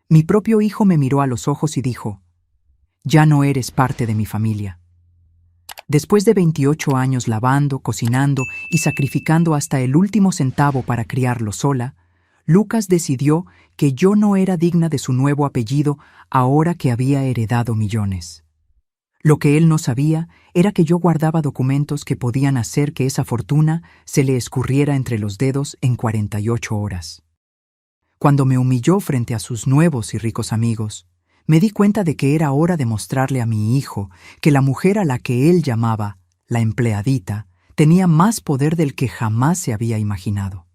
Mi propio hijo me miró a los ojos y dijo: «Ya no eres parte de mi familia». Después de 28 años lavando, cocinando y sacrificando hasta el último centavo para criarlo sola, Lucas decidió que yo no era digna de su nuevo apellido ahora que había heredado millones. Lo que él no sabía era que yo guardaba documentos que podían hacer que esa fortuna se le escurriera entre los dedos en 48 horas. Cuando me humilló frente a sus nuevos y ricos amigos, me di cuenta de que era hora de mostrarle a mi hijo que la mujer a la que él llamaba la empleadita tenía más poder del que jamás se había imaginado.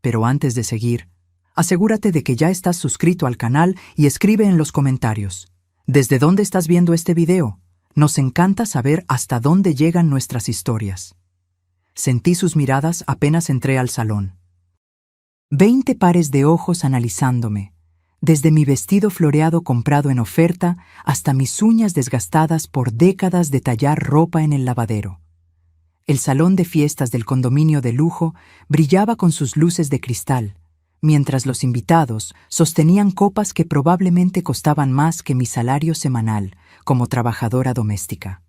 Pero antes de seguir, asegúrate de que ya estás suscrito al canal y escribe en los comentarios: ¿desde dónde estás viendo este video? Nos encanta saber hasta dónde llegan nuestras historias. Sentí sus miradas apenas entré al salón. 20 pares de ojos analizándome, desde mi vestido floreado comprado en oferta hasta mis uñas desgastadas por décadas de tallar ropa en el lavadero. El salón de fiestas del condominio de lujo brillaba con sus luces de cristal, mientras los invitados sostenían copas que probablemente costaban más que mi salario semanal como trabajadora doméstica.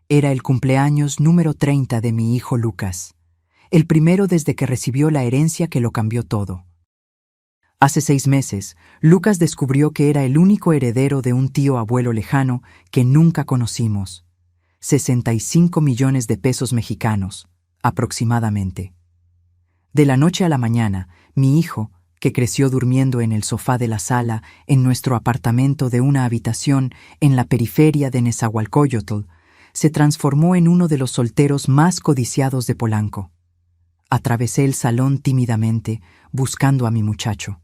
Era el cumpleaños número 30 de mi hijo Lucas, el primero desde que recibió la herencia que lo cambió todo. Hace 6 meses, Lucas descubrió que era el único heredero de un tío abuelo lejano que nunca conocimos. 65 millones de pesos mexicanos, aproximadamente. De la noche a la mañana, mi hijo, que creció durmiendo en el sofá de la sala en nuestro apartamento de una habitación en la periferia de Nezahualcóyotl, se transformó en uno de los solteros más codiciados de Polanco. Atravesé el salón tímidamente, buscando a mi muchacho.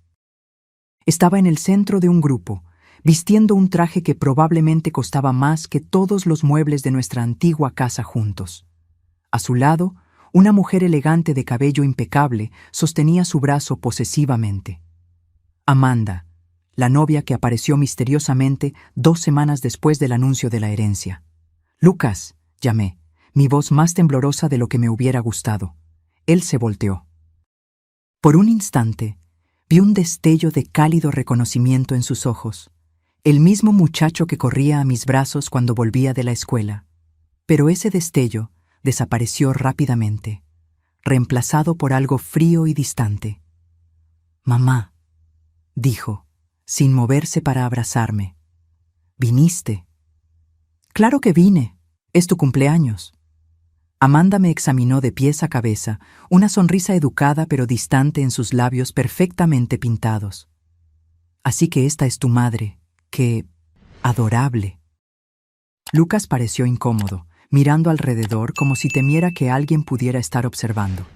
Estaba en el centro de un grupo, vistiendo un traje que probablemente costaba más que todos los muebles de nuestra antigua casa juntos. A su lado, una mujer elegante de cabello impecable sostenía su brazo posesivamente. Amanda, la novia que apareció misteriosamente 2 semanas después del anuncio de la herencia. «Lucas», llamé, mi voz más temblorosa de lo que me hubiera gustado. Él se volteó. Por un instante, vi un destello de cálido reconocimiento en sus ojos, el mismo muchacho que corría a mis brazos cuando volvía de la escuela. Pero ese destello desapareció rápidamente, reemplazado por algo frío y distante. «Mamá», dijo, sin moverse para abrazarme. «¿Viniste?» «Claro que vine. Es tu cumpleaños». Amanda me examinó de pies a cabeza, una sonrisa educada pero distante en sus labios perfectamente pintados. «Así que esta es tu madre. ¡Qué adorable!». Lucas pareció incómodo, mirando alrededor como si temiera que alguien pudiera estar observando.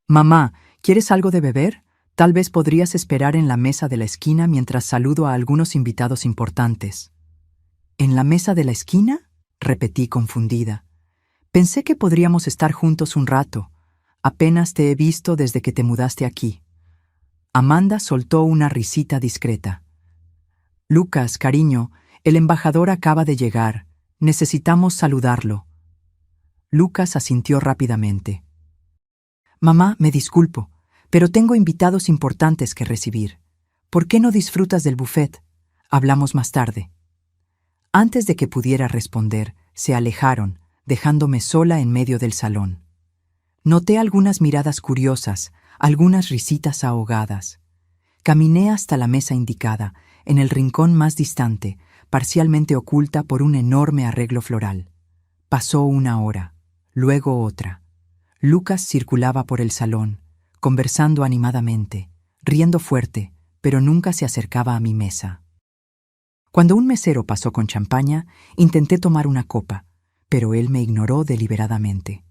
«Mamá, ¿quieres algo de beber? Tal vez podrías esperar en la mesa de la esquina mientras saludo a algunos invitados importantes». «¿En la mesa de la esquina?», repetí confundida. «Pensé que podríamos estar juntos un rato. Apenas te he visto desde que te mudaste aquí». Amanda soltó una risita discreta. «Lucas, cariño, el embajador acaba de llegar. Necesitamos saludarlo». Lucas asintió rápidamente. «Mamá, me disculpo, pero tengo invitados importantes que recibir. ¿Por qué no disfrutas del buffet? Hablamos más tarde». Antes de que pudiera responder, se alejaron, dejándome sola en medio del salón. Noté algunas miradas curiosas, algunas risitas ahogadas. Caminé hasta la mesa indicada, en el rincón más distante, parcialmente oculta por un enorme arreglo floral. Pasó 1 hora, luego otra. Lucas circulaba por el salón, conversando animadamente, riendo fuerte, pero nunca se acercaba a mi mesa. Cuando un mesero pasó con champaña, intenté tomar una copa, pero él me ignoró deliberadamente.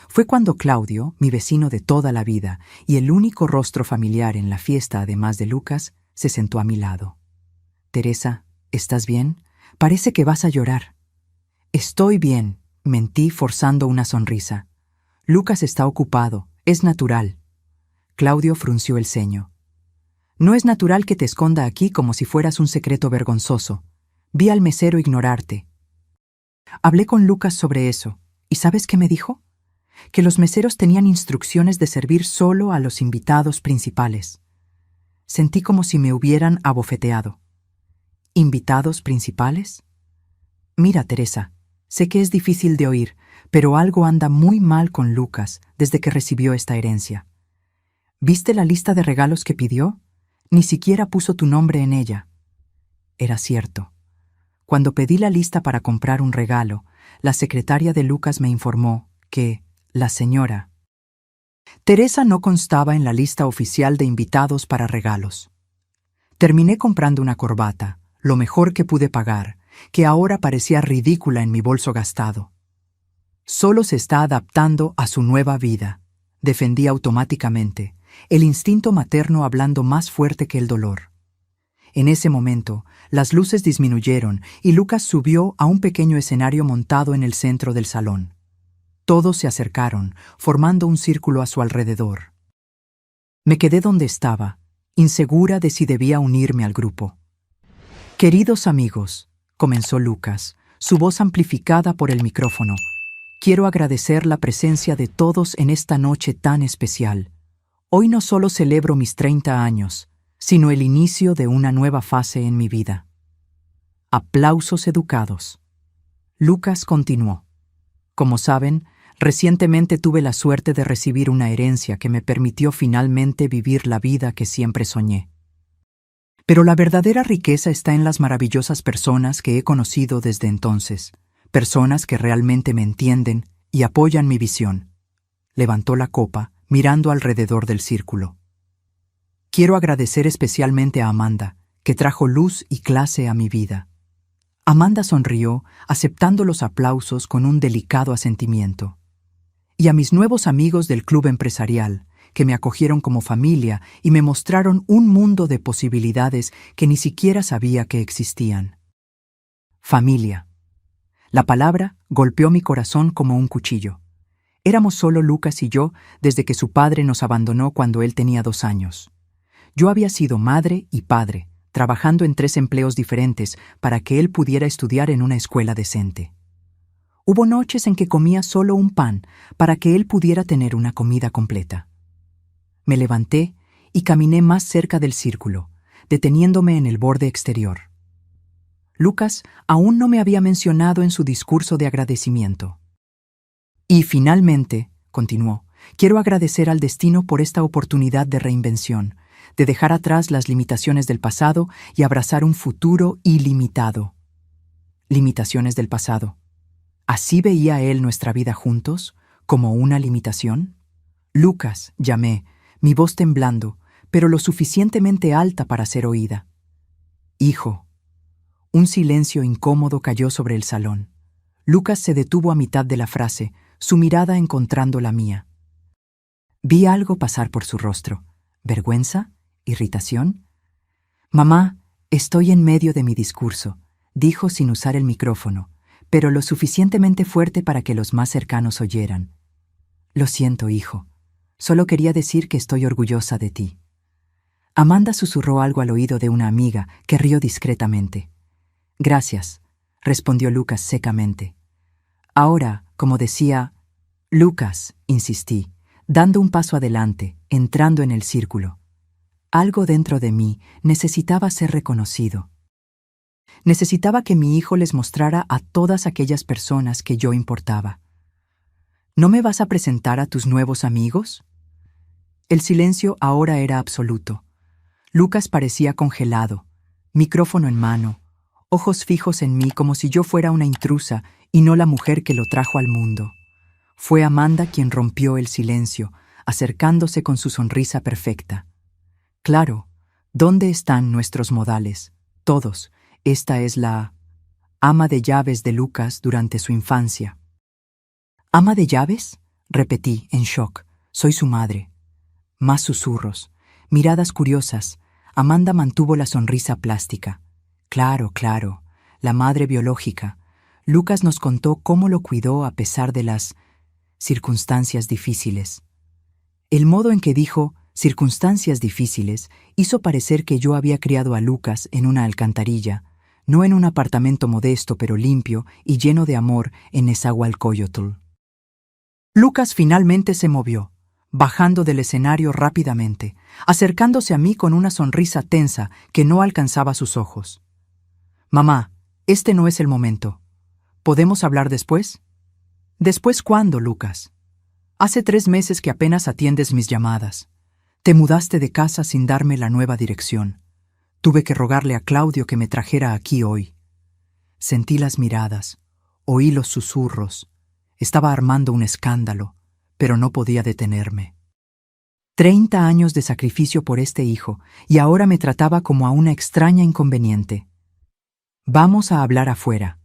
Fue cuando Claudio, mi vecino de toda la vida y el único rostro familiar en la fiesta además de Lucas, se sentó a mi lado. «Teresa, ¿estás bien? Parece que vas a llorar». «Estoy bien», mentí forzando una sonrisa. «Lucas está ocupado, es natural». Claudio frunció el ceño. «No es natural que te esconda aquí como si fueras un secreto vergonzoso. Vi al mesero ignorarte». Hablé con Lucas sobre eso, ¿y sabes qué me dijo? Que los meseros tenían instrucciones de servir solo a los invitados principales. Sentí como si me hubieran abofeteado. ¿Invitados principales? Mira, Teresa, sé que es difícil de oír, pero algo anda muy mal con Lucas desde que recibió esta herencia. ¿Viste la lista de regalos que pidió? Ni siquiera puso tu nombre en ella. Era cierto. Cuando pedí la lista para comprar un regalo, la secretaria de Lucas me informó que la señora Teresa no constaba en la lista oficial de invitados para regalos. Terminé comprando una corbata, lo mejor que pude pagar, que ahora parecía ridícula en mi bolso gastado. Solo se está adaptando a su nueva vida, defendí automáticamente, el instinto materno hablando más fuerte que el dolor. En ese momento, las luces disminuyeron y Lucas subió a un pequeño escenario montado en el centro del salón. Todos se acercaron, formando un círculo a su alrededor. Me quedé donde estaba, insegura de si debía unirme al grupo. Queridos amigos, comenzó Lucas, su voz amplificada por el micrófono, quiero agradecer la presencia de todos en esta noche tan especial. Hoy no solo celebro mis 30 años, sino el inicio de una nueva fase en mi vida. Aplausos educados. Lucas continuó. Como saben, recientemente tuve la suerte de recibir una herencia que me permitió finalmente vivir la vida que siempre soñé. Pero la verdadera riqueza está en las maravillosas personas que he conocido desde entonces, personas que realmente me entienden y apoyan mi visión. Levantó la copa, mirando alrededor del círculo. Quiero agradecer especialmente a Amanda, que trajo luz y clase a mi vida. Amanda sonrió, aceptando los aplausos con un delicado asentimiento. Y a mis nuevos amigos del club empresarial, que me acogieron como familia y me mostraron un mundo de posibilidades que ni siquiera sabía que existían. Familia. La palabra golpeó mi corazón como un cuchillo. Éramos solo Lucas y yo desde que su padre nos abandonó cuando él tenía 2 años. Yo había sido madre y padre, trabajando en 3 empleos diferentes para que él pudiera estudiar en una escuela decente. Hubo noches en que comía solo un pan para que él pudiera tener una comida completa. Me levanté y caminé más cerca del círculo, deteniéndome en el borde exterior. Lucas aún no me había mencionado en su discurso de agradecimiento. Y finalmente, continuó, quiero agradecer al destino por esta oportunidad de reinvención, de dejar atrás las limitaciones del pasado y abrazar un futuro ilimitado. Limitaciones del pasado. ¿Así veía él nuestra vida juntos, como una limitación? Lucas, llamé, mi voz temblando, pero lo suficientemente alta para ser oída. Hijo. Un silencio incómodo cayó sobre el salón. Lucas se detuvo a mitad de la frase, su mirada encontrando la mía. Vi algo pasar por su rostro. ¿Vergüenza? ¿Irritación? Mamá, estoy en medio de mi discurso, dijo sin usar el micrófono, pero lo suficientemente fuerte para que los más cercanos oyeran. Lo siento, hijo. Solo quería decir que estoy orgullosa de ti. Amanda susurró algo al oído de una amiga que rió discretamente. Gracias, respondió Lucas secamente. Ahora, como decía, Lucas, insistí, dando un paso adelante, entrando en el círculo. Algo dentro de mí necesitaba ser reconocido. Necesitaba que mi hijo les mostrara a todas aquellas personas que yo importaba. ¿No me vas a presentar a tus nuevos amigos? El silencio ahora era absoluto. Lucas parecía congelado, micrófono en mano, ojos fijos en mí como si yo fuera una intrusa y no la mujer que lo trajo al mundo. Fue Amanda quien rompió el silencio, acercándose con su sonrisa perfecta. Claro, ¿dónde están nuestros modales? Todos. Esta es la ama de llaves de Lucas durante su infancia. ¿Ama de llaves? Repetí, en shock. Soy su madre. Más susurros, miradas curiosas. Amanda mantuvo la sonrisa plástica. Claro, claro, la madre biológica. Lucas nos contó cómo lo cuidó a pesar de las circunstancias difíciles. El modo en que dijo circunstancias difíciles hizo parecer que yo había criado a Lucas en una alcantarilla, no en un apartamento modesto pero limpio y lleno de amor en Nezahualcóyotl. Lucas finalmente se movió. bajando del escenario rápidamente, acercándose a mí con una sonrisa tensa que no alcanzaba sus ojos. «Mamá, este no es el momento. ¿Podemos hablar después?» «¿Después cuándo, Lucas? Hace 3 meses que apenas atiendes mis llamadas. Te mudaste de casa sin darme la nueva dirección. Tuve que rogarle a Claudio que me trajera aquí hoy. Sentí las miradas, oí los susurros. Estaba armando un escándalo, pero no podía detenerme. 30 años de sacrificio por este hijo, y ahora me trataba como a una extraña inconveniente. «Vamos a hablar afuera»,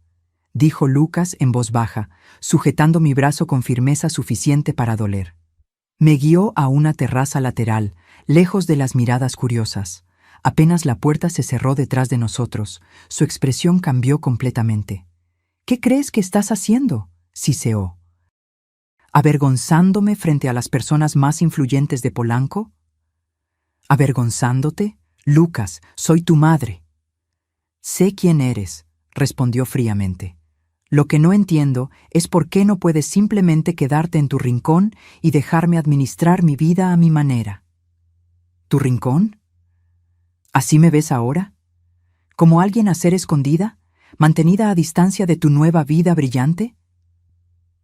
dijo Lucas en voz baja, sujetando mi brazo con firmeza suficiente para doler. Me guió a una terraza lateral, lejos de las miradas curiosas. Apenas la puerta se cerró detrás de nosotros, su expresión cambió completamente. «¿Qué crees que estás haciendo?», siseó. «¿Avergonzándome frente a las personas más influyentes de Polanco?» «¿Avergonzándote? Lucas, soy tu madre». «Sé quién eres», respondió fríamente. «Lo que no entiendo es por qué no puedes simplemente quedarte en tu rincón y dejarme administrar mi vida a mi manera». «¿Tu rincón? ¿Así me ves ahora? ¿Como alguien a ser escondida, mantenida a distancia de tu nueva vida brillante?»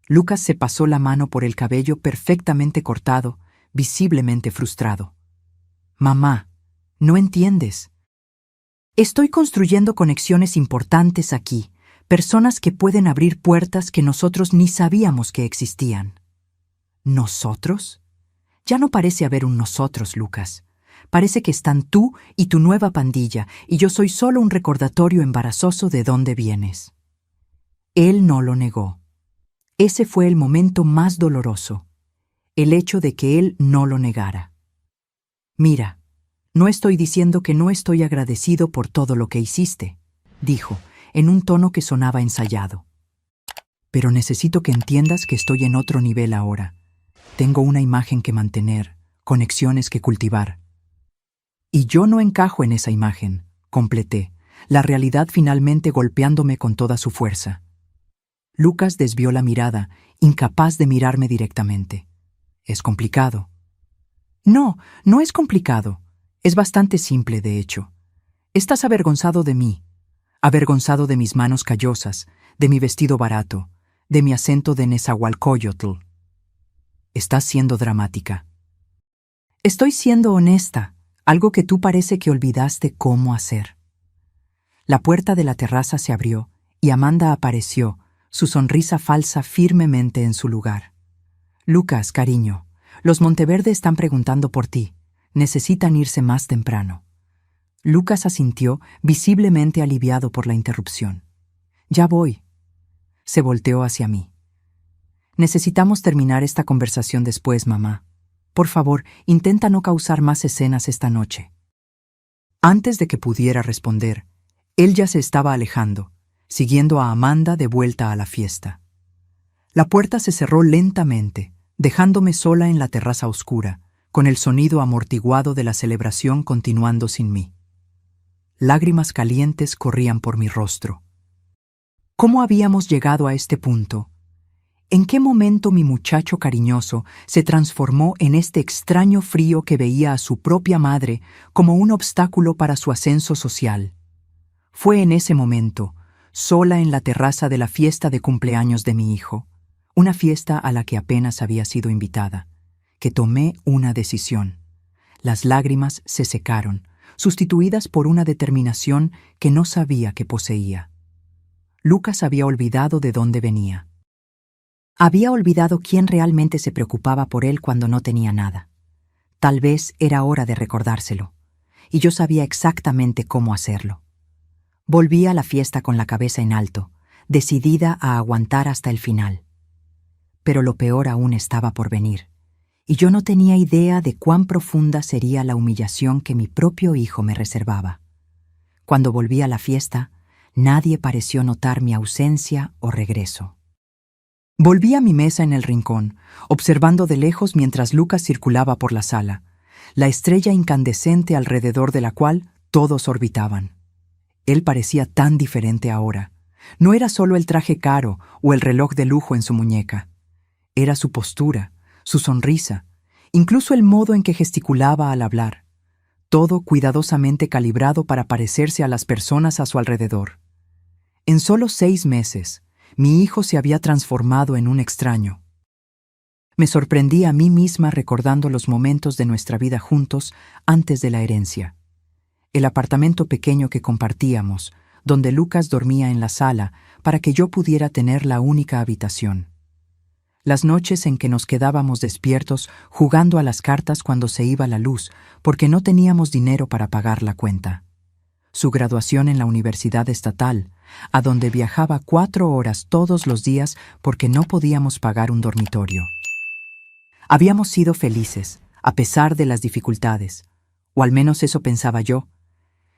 Lucas se pasó la mano por el cabello perfectamente cortado, visiblemente frustrado. «Mamá, no entiendes. Estoy construyendo conexiones importantes aquí, personas que pueden abrir puertas que nosotros ni sabíamos que existían». ¿Nosotros? Ya no parece haber un nosotros, Lucas. Parece que están tú y tu nueva pandilla, y yo soy solo un recordatorio embarazoso de dónde vienes. Él no lo negó. Ese fue el momento más doloroso, el hecho de que él no lo negara. «Mira, no estoy diciendo que no estoy agradecido por todo lo que hiciste», dijo, en un tono que sonaba ensayado. «Pero necesito que entiendas que estoy en otro nivel ahora. Tengo una imagen que mantener, conexiones que cultivar. Y yo no encajo en esa imagen», completé, la realidad finalmente golpeándome con toda su fuerza. Lucas desvió la mirada, incapaz de mirarme directamente. «Es complicado». «No, no es complicado. Es bastante simple, de hecho. Estás avergonzado de mí, avergonzado de mis manos callosas, de mi vestido barato, de mi acento de Nezahualcóyotl. Estás siendo dramática». «Estoy siendo honesta, algo que tú parece que olvidaste cómo hacer». La puerta de la terraza se abrió y Amanda apareció, su sonrisa falsa firmemente en su lugar. «Lucas, cariño, los Monteverde están preguntando por ti. Necesitan irse más temprano». Lucas asintió, visiblemente aliviado por la interrupción. «Ya voy». Se volteó hacia mí. «Necesitamos terminar esta conversación después, mamá. Por favor, intenta no causar más escenas esta noche». Antes de que pudiera responder, él ya se estaba alejando, siguiendo a Amanda de vuelta a la fiesta. La puerta se cerró lentamente, dejándome sola en la terraza oscura, con el sonido amortiguado de la celebración continuando sin mí. Lágrimas calientes corrían por mi rostro. ¿Cómo habíamos llegado a este punto? ¿En qué momento mi muchacho cariñoso se transformó en este extraño frío que veía a su propia madre como un obstáculo para su ascenso social? Fue en ese momento, sola en la terraza de la fiesta de cumpleaños de mi hijo, una fiesta a la que apenas había sido invitada, que tomé una decisión. Las lágrimas se secaron, sustituidas por una determinación que no sabía que poseía. Lucas había olvidado de dónde venía. Había olvidado quién realmente se preocupaba por él cuando no tenía nada. Tal vez era hora de recordárselo, y yo sabía exactamente cómo hacerlo. Volví a la fiesta con la cabeza en alto, decidida a aguantar hasta el final. Pero lo peor aún estaba por venir, y yo no tenía idea de cuán profunda sería la humillación que mi propio hijo me reservaba. Cuando volví a la fiesta, nadie pareció notar mi ausencia o regreso. Volví a mi mesa en el rincón, observando de lejos mientras Lucas circulaba por la sala, la estrella incandescente alrededor de la cual todos orbitaban. Él parecía tan diferente ahora. No era solo el traje caro o el reloj de lujo en su muñeca. Era su postura, su sonrisa, incluso el modo en que gesticulaba al hablar, todo cuidadosamente calibrado para parecerse a las personas a su alrededor. En solo 6 meses, mi hijo se había transformado en un extraño. Me sorprendí a mí misma recordando los momentos de nuestra vida juntos antes de la herencia. El apartamento pequeño que compartíamos, donde Lucas dormía en la sala para que yo pudiera tener la única habitación. Las noches en que nos quedábamos despiertos jugando a las cartas cuando se iba la luz porque no teníamos dinero para pagar la cuenta. Su graduación en la Universidad Estatal, a donde viajaba 4 horas todos los días porque no podíamos pagar un dormitorio. Habíamos sido felices, a pesar de las dificultades, o al menos eso pensaba yo.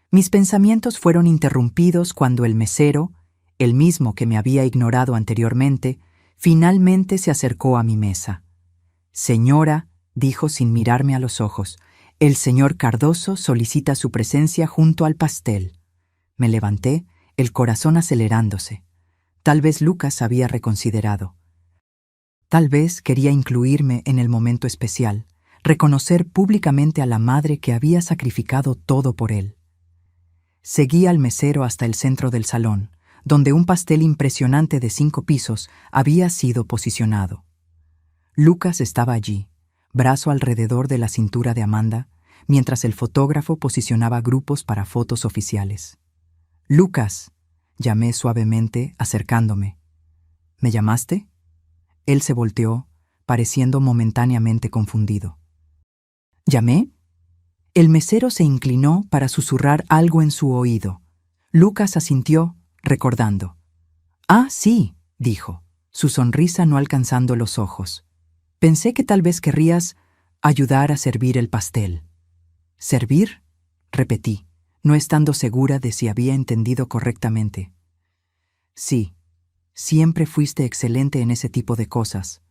Mis pensamientos fueron interrumpidos cuando el mesero, el mismo que me había ignorado anteriormente, finalmente se acercó a mi mesa. «Señora», dijo sin mirarme a los ojos, «el señor Cardoso solicita su presencia junto al pastel». Me levanté, el corazón acelerándose. Tal vez Lucas había reconsiderado. Tal vez quería incluirme en el momento especial, reconocer públicamente a la madre que había sacrificado todo por él. Seguí al mesero hasta el centro del salón, donde un pastel impresionante de 5 pisos había sido posicionado. Lucas estaba allí, brazo alrededor de la cintura de Amanda, mientras el fotógrafo posicionaba grupos para fotos oficiales. «Lucas», llamé suavemente, acercándome. «¿Me llamaste?» Él se volteó, pareciendo momentáneamente confundido. «¿Llamé?» El mesero se inclinó para susurrar algo en su oído. Lucas asintió, recordando. «Ah, sí», dijo, su sonrisa no alcanzando los ojos. «Pensé que tal vez querrías ayudar a servir el pastel». «¿Servir?», repetí, no estando segura de si había entendido correctamente. «Sí, siempre fuiste excelente en ese tipo de cosas.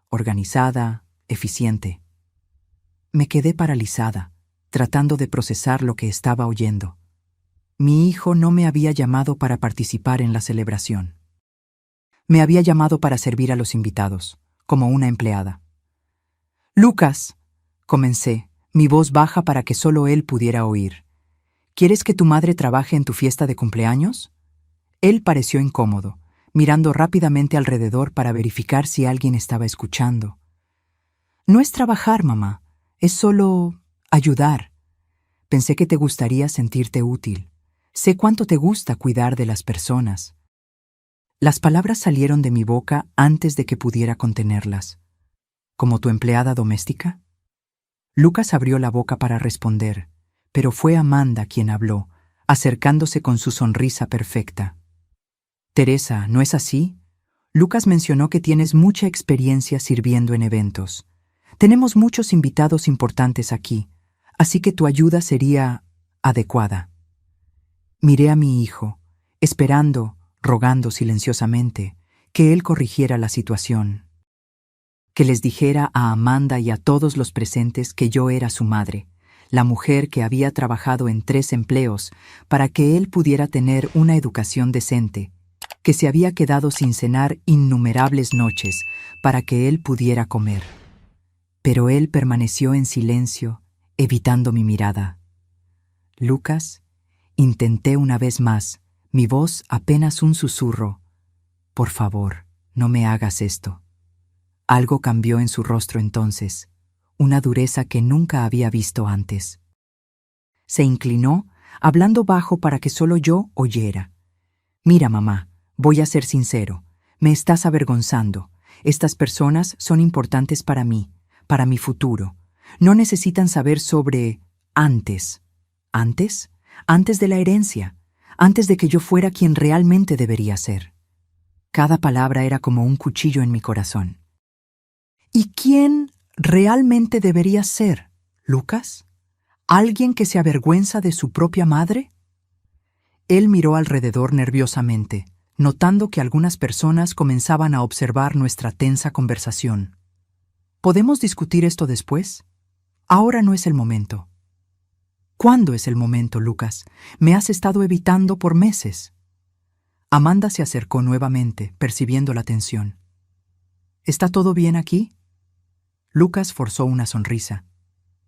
Organizada, eficiente». Me quedé paralizada, tratando de procesar lo que estaba oyendo. Mi hijo no me había llamado para participar en la celebración. Me había llamado para servir a los invitados, como una empleada. «Lucas», comencé, mi voz baja para que solo él pudiera oír. «¿Quieres que tu madre trabaje en tu fiesta de cumpleaños?» Él pareció incómodo, mirando rápidamente alrededor para verificar si alguien estaba escuchando. «No es trabajar, mamá, es solo ayudar. Pensé que te gustaría sentirte útil. Sé cuánto te gusta cuidar de las personas». Las palabras salieron de mi boca antes de que pudiera contenerlas. «¿Como tu empleada doméstica?» Lucas abrió la boca para responder, pero fue Amanda quien habló, acercándose con su sonrisa perfecta. «Teresa, ¿no es así? Lucas mencionó que tienes mucha experiencia sirviendo en eventos. Tenemos muchos invitados importantes aquí, así que tu ayuda sería adecuada». Miré a mi hijo, esperando, rogando silenciosamente, que él corrigiera la situación. Que les dijera a Amanda y a todos los presentes que yo era su madre, la mujer que había trabajado en 3 empleos para que él pudiera tener una educación decente, que se había quedado sin cenar innumerables noches para que él pudiera comer. Pero él permaneció en silencio, evitando mi mirada. «Lucas», intenté una vez más, mi voz apenas un susurro. «Por favor, no me hagas esto». Algo cambió en su rostro entonces, una dureza que nunca había visto antes. Se inclinó, hablando bajo para que solo yo oyera. «Mira, mamá, voy a ser sincero, me estás avergonzando. Estas personas son importantes para mí, para mi futuro. No necesitan saber sobre antes». ¿Antes? Antes de la herencia, antes de que yo fuera quien realmente debería ser. Cada palabra era como un cuchillo en mi corazón. ¿Y quién realmente debería ser, Lucas? ¿Alguien que se avergüenza de su propia madre? Él miró alrededor nerviosamente, notando que algunas personas comenzaban a observar nuestra tensa conversación. ¿Podemos discutir esto después? Ahora no es el momento. ¿Cuándo es el momento, Lucas? Me has estado evitando por meses. Amanda se acercó nuevamente, percibiendo la tensión. ¿Está todo bien aquí? Lucas forzó una sonrisa.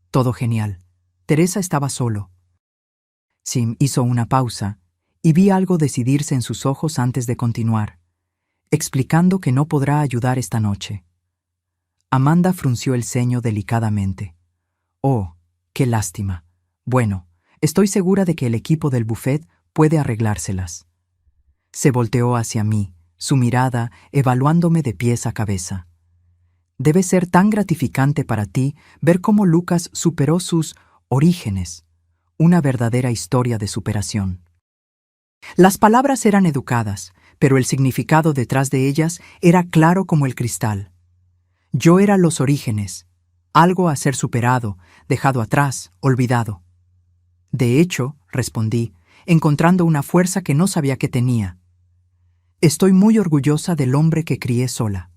Todo genial. Teresa estaba solo. Sim hizo una pausa y vi algo decidirse en sus ojos antes de continuar, explicando que no podrá ayudar esta noche. Amanda frunció el ceño delicadamente. Oh, qué lástima. Bueno, estoy segura de que el equipo del buffet puede arreglárselas. Se volteó hacia mí, su mirada evaluándome de pies a cabeza. Debe ser tan gratificante para ti ver cómo Lucas superó sus orígenes, una verdadera historia de superación. Las palabras eran educadas, pero el significado detrás de ellas era claro como el cristal. Yo era los orígenes, algo a ser superado, dejado atrás, olvidado. De hecho, respondí, encontrando una fuerza que no sabía que tenía. Estoy muy orgullosa del hombre que crié sola,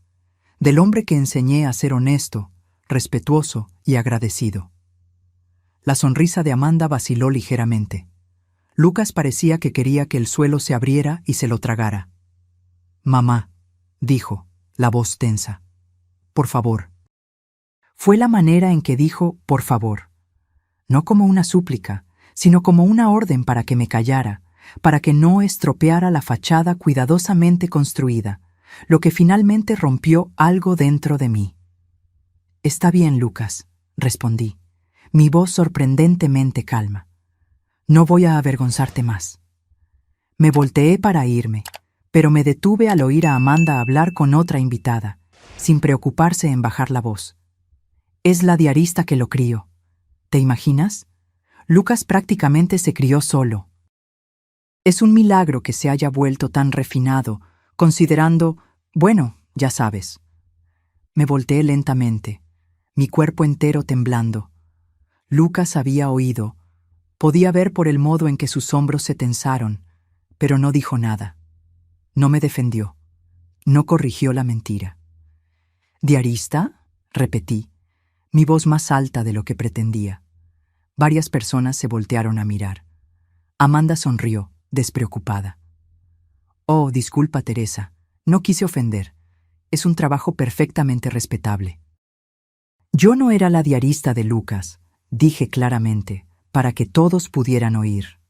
del hombre que enseñé a ser honesto, respetuoso y agradecido. La sonrisa de Amanda vaciló ligeramente. Lucas parecía que quería que el suelo se abriera y se lo tragara. «Mamá», dijo, la voz tensa. «Por favor». Fue la manera en que dijo «por favor». No como una súplica, sino como una orden para que me callara, para que no estropeara la fachada cuidadosamente construida, lo que finalmente rompió algo dentro de mí. «Está bien, Lucas», respondí, mi voz sorprendentemente calma. «No voy a avergonzarte más». Me volteé para irme, pero me detuve al oír a Amanda hablar con otra invitada, sin preocuparse en bajar la voz. «Es la diarista que lo crió. ¿Te imaginas? Lucas prácticamente se crió solo. Es un milagro que se haya vuelto tan refinado, considerando, bueno, ya sabes». Me volteé lentamente, mi cuerpo entero temblando. Lucas había oído. Podía ver por el modo en que sus hombros se tensaron, pero no dijo nada. No me defendió. No corrigió la mentira. «¿Diarista?», repetí, mi voz más alta de lo que pretendía. Varias personas se voltearon a mirar. Amanda sonrió, despreocupada. «Oh, disculpa, Teresa. No quise ofender. Es un trabajo perfectamente respetable». Yo no era la diarista de Lucas, dije claramente, para que todos pudieran oír.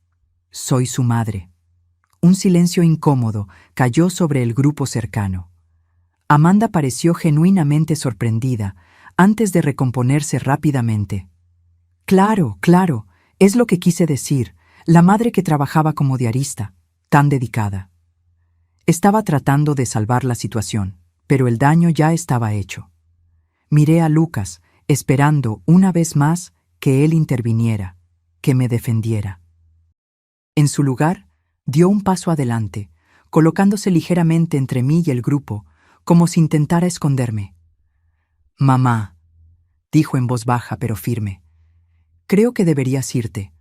Soy su madre. Un silencio incómodo cayó sobre el grupo cercano. Amanda pareció genuinamente sorprendida, antes de recomponerse rápidamente. «Claro, claro, es lo que quise decir, la madre que trabajaba como diarista, tan dedicada». Estaba tratando de salvar la situación, pero el daño ya estaba hecho. Miré a Lucas, esperando, una vez más, que él interviniera, que me defendiera. En su lugar, dio un paso adelante, colocándose ligeramente entre mí y el grupo, como si intentara esconderme. «Mamá», dijo en voz baja pero firme, «creo que deberías irte.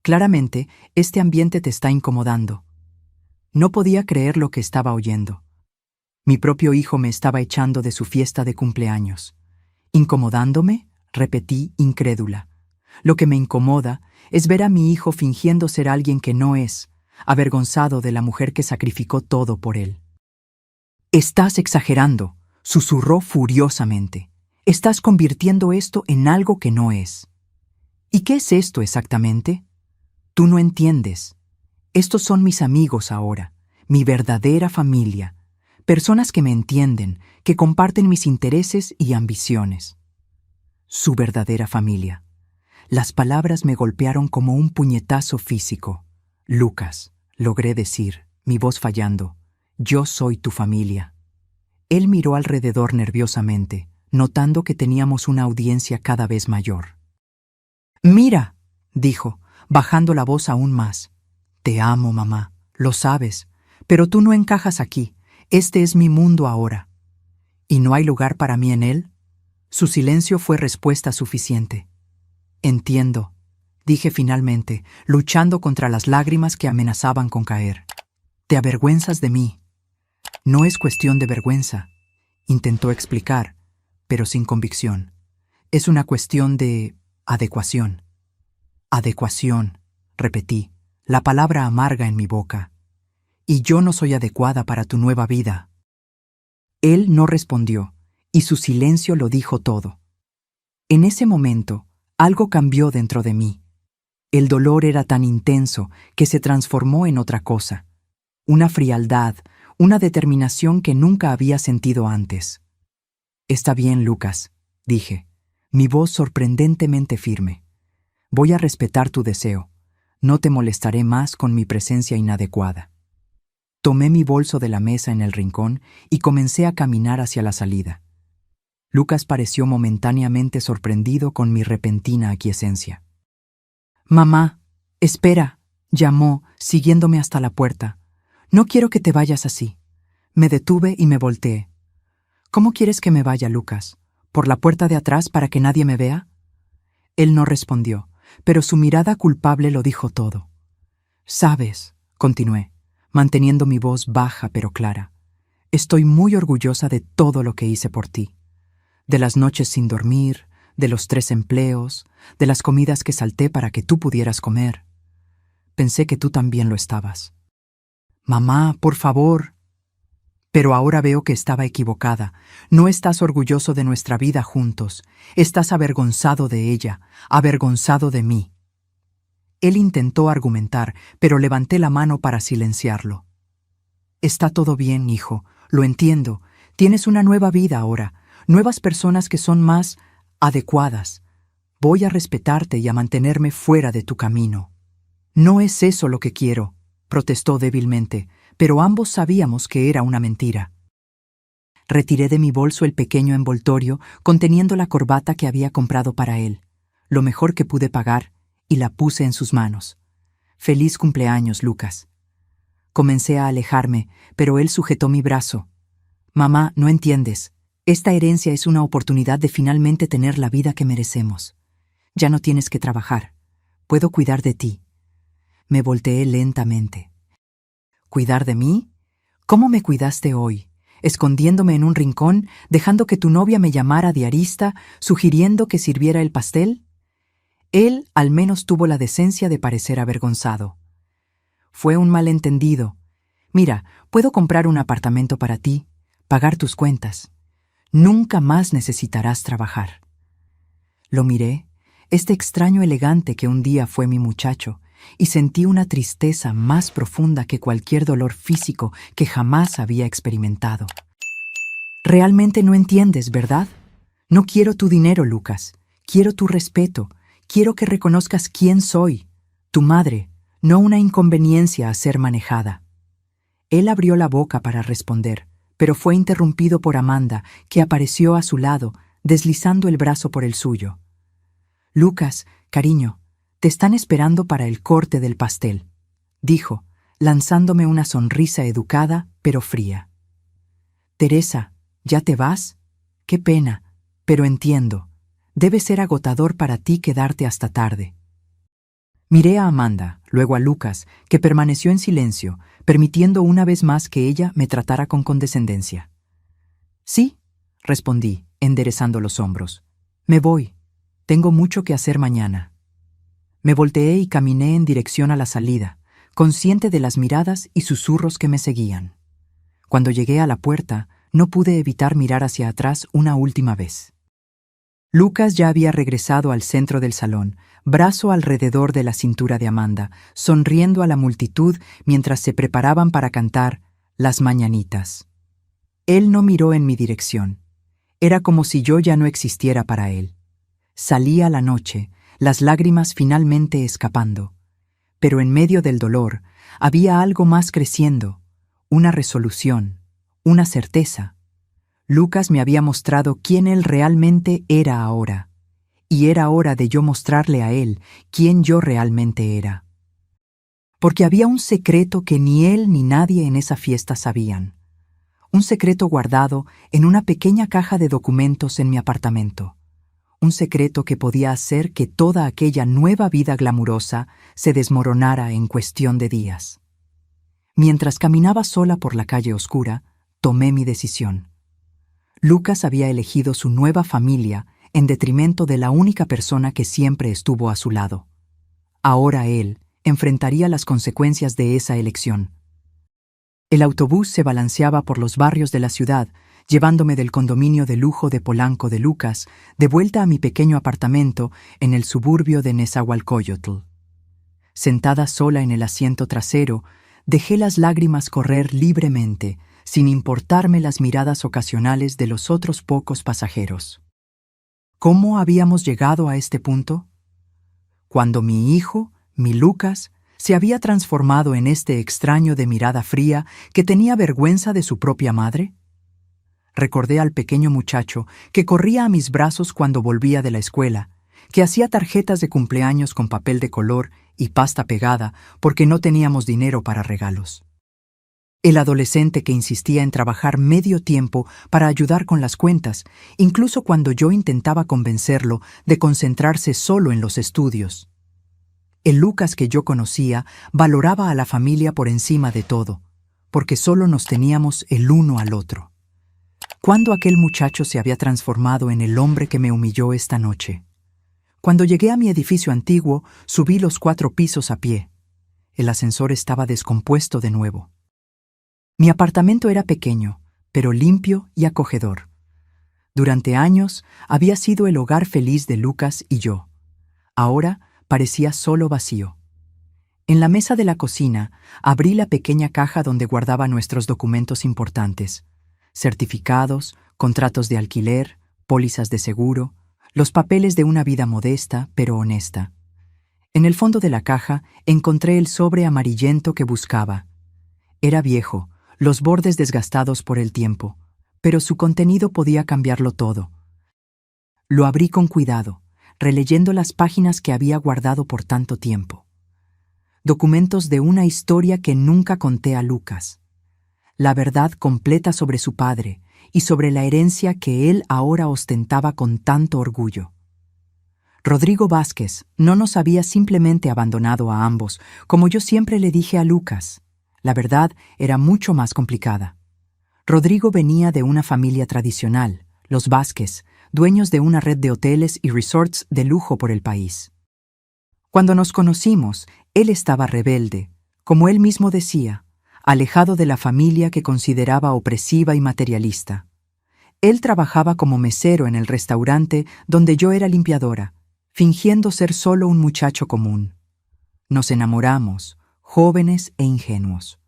Claramente, este ambiente te está incomodando». No podía creer lo que estaba oyendo. Mi propio hijo me estaba echando de su fiesta de cumpleaños. «¿Incomodándome?», repetí, incrédula. Lo que me incomoda es ver a mi hijo fingiendo ser alguien que no es, avergonzado de la mujer que sacrificó todo por él. «Estás exagerando», susurró furiosamente. «Estás convirtiendo esto en algo que no es». «¿Y qué es esto exactamente?». «Tú no entiendes. Estos son mis amigos ahora, mi verdadera familia, personas que me entienden, que comparten mis intereses y ambiciones». Su verdadera familia. Las palabras me golpearon como un puñetazo físico. «Lucas», logré decir, mi voz fallando, «yo soy tu familia». Él miró alrededor nerviosamente, notando que teníamos una audiencia cada vez mayor. «Mira», dijo, bajando la voz aún más. «Te amo, mamá, lo sabes, pero tú no encajas aquí. Este es mi mundo ahora». «¿Y no hay lugar para mí en él?». Su silencio fue respuesta suficiente. «Entiendo», dije finalmente, luchando contra las lágrimas que amenazaban con caer. «Te avergüenzas de mí». «No es cuestión de vergüenza», intentó explicar, pero sin convicción. «Es una cuestión de adecuación». «Adecuación», repetí, la palabra amarga en mi boca. «Y yo no soy adecuada para tu nueva vida». Él no respondió, y su silencio lo dijo todo. En ese momento, algo cambió dentro de mí. El dolor era tan intenso que se transformó en otra cosa. Una frialdad, una determinación que nunca había sentido antes. «Está bien, Lucas», dije, mi voz sorprendentemente firme. «Voy a respetar tu deseo. No te molestaré más con mi presencia inadecuada». Tomé mi bolso de la mesa en el rincón y comencé a caminar hacia la salida. Lucas pareció momentáneamente sorprendido con mi repentina aquiescencia. «Mamá, espera», llamó, siguiéndome hasta la puerta. «No quiero que te vayas así». Me detuve y me volteé. «¿Cómo quieres que me vaya, Lucas? ¿Por la puerta de atrás para que nadie me vea?» Él no respondió, pero su mirada culpable lo dijo todo. «Sabes», continué, manteniendo mi voz baja pero clara, «estoy muy orgullosa de todo lo que hice por ti. De las noches sin dormir, de los 3 empleos, de las comidas que salté para que tú pudieras comer. Pensé que tú también lo estabas». «Mamá, por favor». Pero ahora veo que estaba equivocada. No estás orgulloso de nuestra vida juntos. Estás avergonzado de ella, avergonzado de mí. Él intentó argumentar, pero levanté la mano para silenciarlo. «Está todo bien, hijo. Lo entiendo. Tienes una nueva vida ahora, nuevas personas que son más adecuadas. Voy a respetarte y a mantenerme fuera de tu camino». «No es eso lo que quiero», protestó débilmente, pero ambos sabíamos que era una mentira. Retiré de mi bolso el pequeño envoltorio conteniendo la corbata que había comprado para él, lo mejor que pude pagar, y la puse en sus manos. «Feliz cumpleaños, Lucas». Comencé a alejarme, pero él sujetó mi brazo. «Mamá, no entiendes. Esta herencia es una oportunidad de finalmente tener la vida que merecemos. Ya no tienes que trabajar. Puedo cuidar de ti». Me volteé lentamente. «¿Cuidar de mí? ¿Cómo me cuidaste hoy? Escondiéndome en un rincón, dejando que tu novia me llamara diarista, sugiriendo que sirviera el pastel». Él al menos tuvo la decencia de parecer avergonzado. «Fue un malentendido. Mira, puedo comprar un apartamento para ti, pagar tus cuentas. Nunca más necesitarás trabajar». Lo miré, este extraño elegante que un día fue mi muchacho, y sentí una tristeza más profunda que cualquier dolor físico que jamás había experimentado. «Realmente no entiendes, ¿verdad? No quiero tu dinero, Lucas. Quiero tu respeto. Quiero que reconozcas quién soy, tu madre, no una inconveniencia a ser manejada». Él abrió la boca para responder, pero fue interrumpido por Amanda, que apareció a su lado, deslizando el brazo por el suyo. «Lucas, cariño, te están esperando para el corte del pastel», dijo, lanzándome una sonrisa educada pero fría. «Teresa, ¿ya te vas? Qué pena, pero entiendo. Debe ser agotador para ti quedarte hasta tarde». Miré a Amanda, luego a Lucas, que permaneció en silencio, permitiendo una vez más que ella me tratara con condescendencia. «Sí», respondí, enderezando los hombros. «Me voy. Tengo mucho que hacer mañana». Me volteé y caminé en dirección a la salida, consciente de las miradas y susurros que me seguían. Cuando llegué a la puerta, no pude evitar mirar hacia atrás una última vez. Lucas ya había regresado al centro del salón, brazo alrededor de la cintura de Amanda, sonriendo a la multitud mientras se preparaban para cantar Las Mañanitas. Él no miró en mi dirección. Era como si yo ya no existiera para él. Salía la noche, las lágrimas finalmente escapando. Pero en medio del dolor había algo más creciendo, una resolución, una certeza. Lucas me había mostrado quién él realmente era ahora, y era hora de yo mostrarle a él quién yo realmente era. Porque había un secreto que ni él ni nadie en esa fiesta sabían. Un secreto guardado en una pequeña caja de documentos en mi apartamento. Un secreto que podía hacer que toda aquella nueva vida glamurosa se desmoronara en cuestión de días. Mientras caminaba sola por la calle oscura, tomé mi decisión. Lucas había elegido su nueva familia en detrimento de la única persona que siempre estuvo a su lado. Ahora él enfrentaría las consecuencias de esa elección. El autobús se balanceaba por los barrios de la ciudad, llevándome del condominio de lujo de Polanco de Lucas de vuelta a mi pequeño apartamento en el suburbio de Nezahualcóyotl. Sentada sola en el asiento trasero, dejé las lágrimas correr libremente, sin importarme las miradas ocasionales de los otros pocos pasajeros. ¿Cómo habíamos llegado a este punto? Cuando mi hijo, mi Lucas, se había transformado en este extraño de mirada fría que tenía vergüenza de su propia madre. Recordé al pequeño muchacho que corría a mis brazos cuando volvía de la escuela, que hacía tarjetas de cumpleaños con papel de color y pasta pegada porque no teníamos dinero para regalos. El adolescente que insistía en trabajar medio tiempo para ayudar con las cuentas, incluso cuando yo intentaba convencerlo de concentrarse solo en los estudios. El Lucas que yo conocía valoraba a la familia por encima de todo, porque solo nos teníamos el uno al otro. ¿Cuándo aquel muchacho se había transformado en el hombre que me humilló esta noche? Cuando llegué a mi edificio antiguo, subí los 4 pisos a pie. El ascensor estaba descompuesto de nuevo. Mi apartamento era pequeño, pero limpio y acogedor. Durante años había sido el hogar feliz de Lucas y yo. Ahora parecía solo vacío. En la mesa de la cocina abrí la pequeña caja donde guardaba nuestros documentos importantes: certificados, contratos de alquiler, pólizas de seguro, los papeles de una vida modesta pero honesta. En el fondo de la caja encontré el sobre amarillento que buscaba. Era viejo, los bordes desgastados por el tiempo, pero su contenido podía cambiarlo todo. Lo abrí con cuidado, releyendo las páginas que había guardado por tanto tiempo. Documentos de una historia que nunca conté a Lucas. La verdad completa sobre su padre y sobre la herencia que él ahora ostentaba con tanto orgullo. Rodrigo Vázquez no nos había simplemente abandonado a ambos, como yo siempre le dije a Lucas. La verdad era mucho más complicada. Rodrigo venía de una familia tradicional, los Vázquez, dueños de una red de hoteles y resorts de lujo por el país. Cuando nos conocimos, él estaba rebelde, como él mismo decía, alejado de la familia que consideraba opresiva y materialista. Él trabajaba como mesero en el restaurante donde yo era limpiadora, fingiendo ser solo un muchacho común. Nos enamoramos, jóvenes e ingenuos.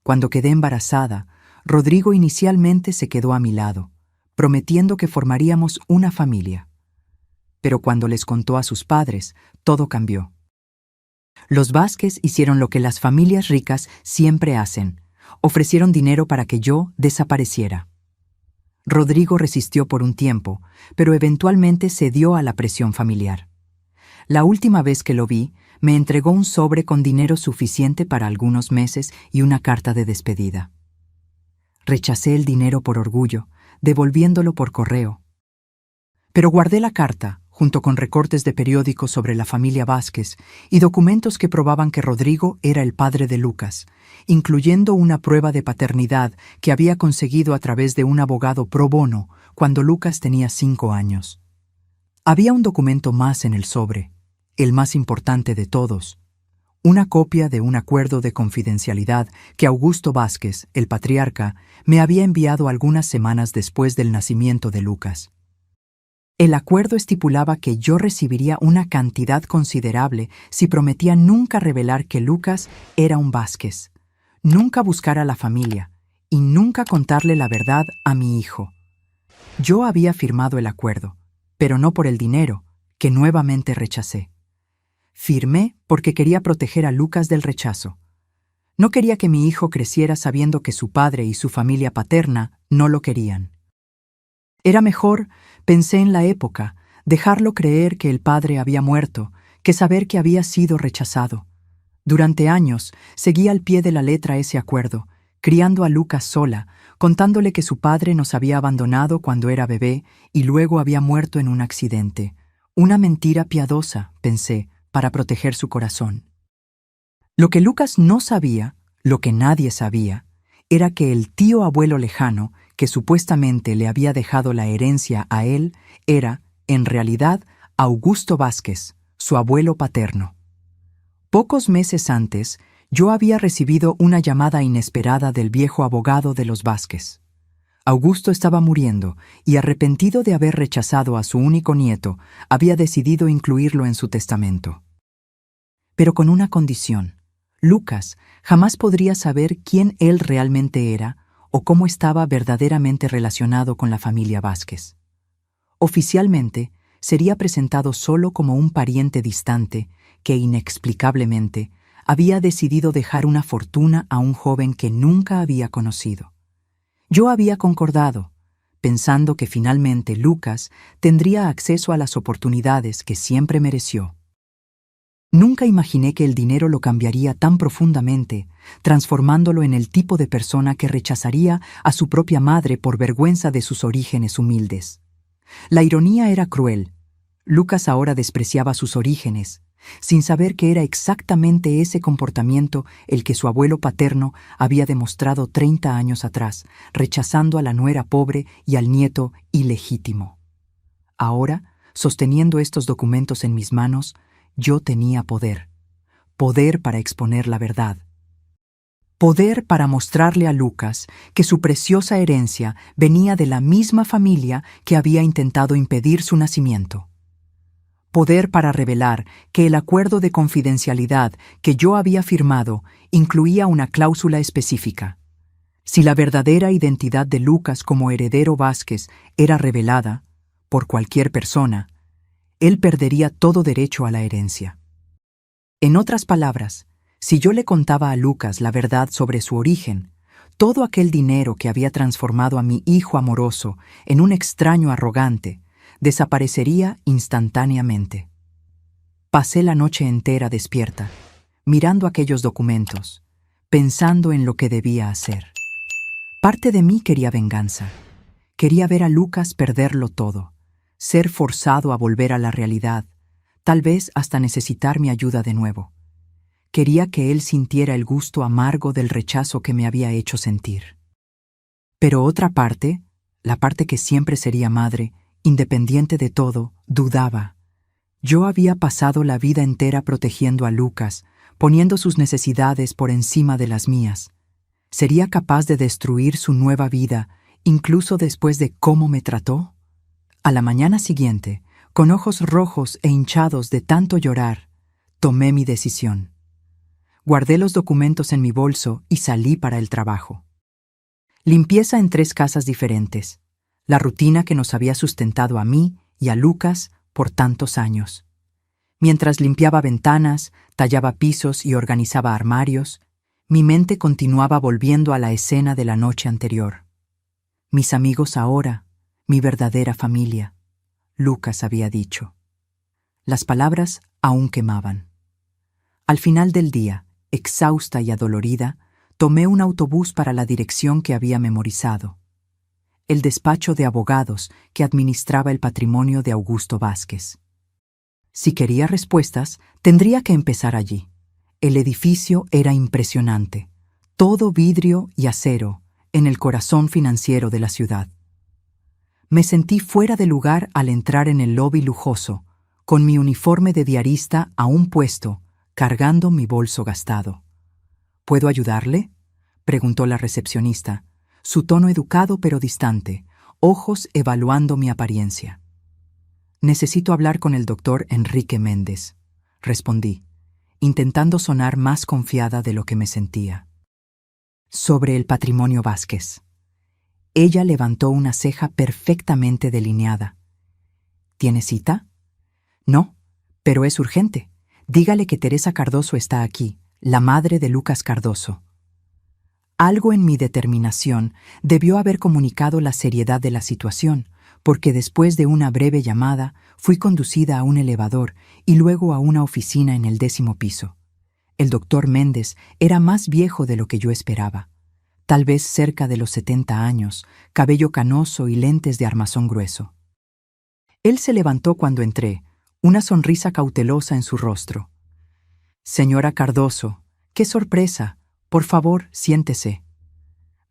Cuando quedé embarazada, Rodrigo inicialmente se quedó a mi lado, prometiendo que formaríamos una familia. Pero cuando les contó a sus padres, todo cambió. Los Vázquez hicieron lo que las familias ricas siempre hacen: ofrecieron dinero para que yo desapareciera. Rodrigo resistió por un tiempo, pero eventualmente cedió a la presión familiar. La última vez que lo vi, me entregó un sobre con dinero suficiente para algunos meses y una carta de despedida. Rechacé el dinero por orgullo, devolviéndolo por correo. Pero guardé la carta, junto con recortes de periódicos sobre la familia Vázquez y documentos que probaban que Rodrigo era el padre de Lucas, incluyendo una prueba de paternidad que había conseguido a través de un abogado pro bono cuando Lucas tenía 5 años. Había un documento más en el sobre, el más importante de todos: una copia de un acuerdo de confidencialidad que Augusto Vázquez, el patriarca, me había enviado algunas semanas después del nacimiento de Lucas. El acuerdo estipulaba que yo recibiría una cantidad considerable si prometía nunca revelar que Lucas era un Vázquez, nunca buscar a la familia y nunca contarle la verdad a mi hijo. Yo había firmado el acuerdo, pero no por el dinero, que nuevamente rechacé. Firmé porque quería proteger a Lucas del rechazo. No quería que mi hijo creciera sabiendo que su padre y su familia paterna no lo querían. Era mejor, pensé en la época, dejarlo creer que el padre había muerto, que saber que había sido rechazado. Durante años seguí al pie de la letra ese acuerdo, criando a Lucas sola, contándole que su padre nos había abandonado cuando era bebé y luego había muerto en un accidente. Una mentira piadosa, pensé, para proteger su corazón. Lo que Lucas no sabía, lo que nadie sabía, era que el tío abuelo lejano, que supuestamente le había dejado la herencia a él, era, en realidad, Augusto Vázquez, su abuelo paterno. Pocos meses antes, yo había recibido una llamada inesperada del viejo abogado de los Vázquez. Augusto estaba muriendo y, arrepentido de haber rechazado a su único nieto, había decidido incluirlo en su testamento. Pero con una condición: Lucas jamás podría saber quién él realmente era o cómo estaba verdaderamente relacionado con la familia Vázquez. Oficialmente, sería presentado solo como un pariente distante que, inexplicablemente, había decidido dejar una fortuna a un joven que nunca había conocido. Yo había concordado, pensando que finalmente Lucas tendría acceso a las oportunidades que siempre mereció. Nunca imaginé que el dinero lo cambiaría tan profundamente, transformándolo en el tipo de persona que rechazaría a su propia madre por vergüenza de sus orígenes humildes. La ironía era cruel. Lucas ahora despreciaba sus orígenes, sin saber que era exactamente ese comportamiento el que su abuelo paterno había demostrado 30 años atrás, rechazando a la nuera pobre y al nieto ilegítimo. Ahora, sosteniendo estos documentos en mis manos, yo tenía poder. Poder para exponer la verdad. Poder para mostrarle a Lucas que su preciosa herencia venía de la misma familia que había intentado impedir su nacimiento. Poder para revelar que el acuerdo de confidencialidad que yo había firmado incluía una cláusula específica. Si la verdadera identidad de Lucas como heredero Vázquez era revelada por cualquier persona, él perdería todo derecho a la herencia. En otras palabras, si yo le contaba a Lucas la verdad sobre su origen, todo aquel dinero que había transformado a mi hijo amoroso en un extraño arrogante desaparecería instantáneamente. Pasé la noche entera despierta, mirando aquellos documentos, pensando en lo que debía hacer. Parte de mí quería venganza. Quería ver a Lucas perderlo todo, ser forzado a volver a la realidad, tal vez hasta necesitar mi ayuda de nuevo. Quería que él sintiera el gusto amargo del rechazo que me había hecho sentir. Pero otra parte, la parte que siempre sería madre, independiente de todo, dudaba. Yo había pasado la vida entera protegiendo a Lucas, poniendo sus necesidades por encima de las mías. ¿Sería capaz de destruir su nueva vida, incluso después de cómo me trató? A la mañana siguiente, con ojos rojos e hinchados de tanto llorar, tomé mi decisión. Guardé los documentos en mi bolso y salí para el trabajo. Limpieza en 3 casas diferentes, la rutina que nos había sustentado a mí y a Lucas por tantos años. Mientras limpiaba ventanas, tallaba pisos y organizaba armarios, mi mente continuaba volviendo a la escena de la noche anterior. Mis amigos ahora, mi verdadera familia, Lucas había dicho. Las palabras aún quemaban. Al final del día, exhausta y adolorida, tomé un autobús para la dirección que había memorizado. El despacho de abogados que administraba el patrimonio de Augusto Vázquez. Si quería respuestas, tendría que empezar allí. El edificio era impresionante, todo vidrio y acero, en el corazón financiero de la ciudad. Me sentí fuera de lugar al entrar en el lobby lujoso, con mi uniforme de diarista aún puesto, cargando mi bolso gastado. ¿Puedo ayudarle?, preguntó la recepcionista, su tono educado pero distante, ojos evaluando mi apariencia. Necesito hablar con el doctor Enrique Méndez, respondí, intentando sonar más confiada de lo que me sentía. Sobre el patrimonio Vázquez. Ella levantó una ceja perfectamente delineada. ¿Tiene cita? No, pero es urgente. Dígale que Teresa Cardoso está aquí, la madre de Lucas Cardoso. Algo en mi determinación debió haber comunicado la seriedad de la situación, porque después de una breve llamada fui conducida a un elevador y luego a una oficina en el 10º piso. El doctor Méndez era más viejo de lo que yo esperaba. Tal vez cerca de los 70 años, cabello canoso y lentes de armazón grueso. Él se levantó cuando entré, una sonrisa cautelosa en su rostro. Señora Cardoso, qué sorpresa. Por favor, siéntese.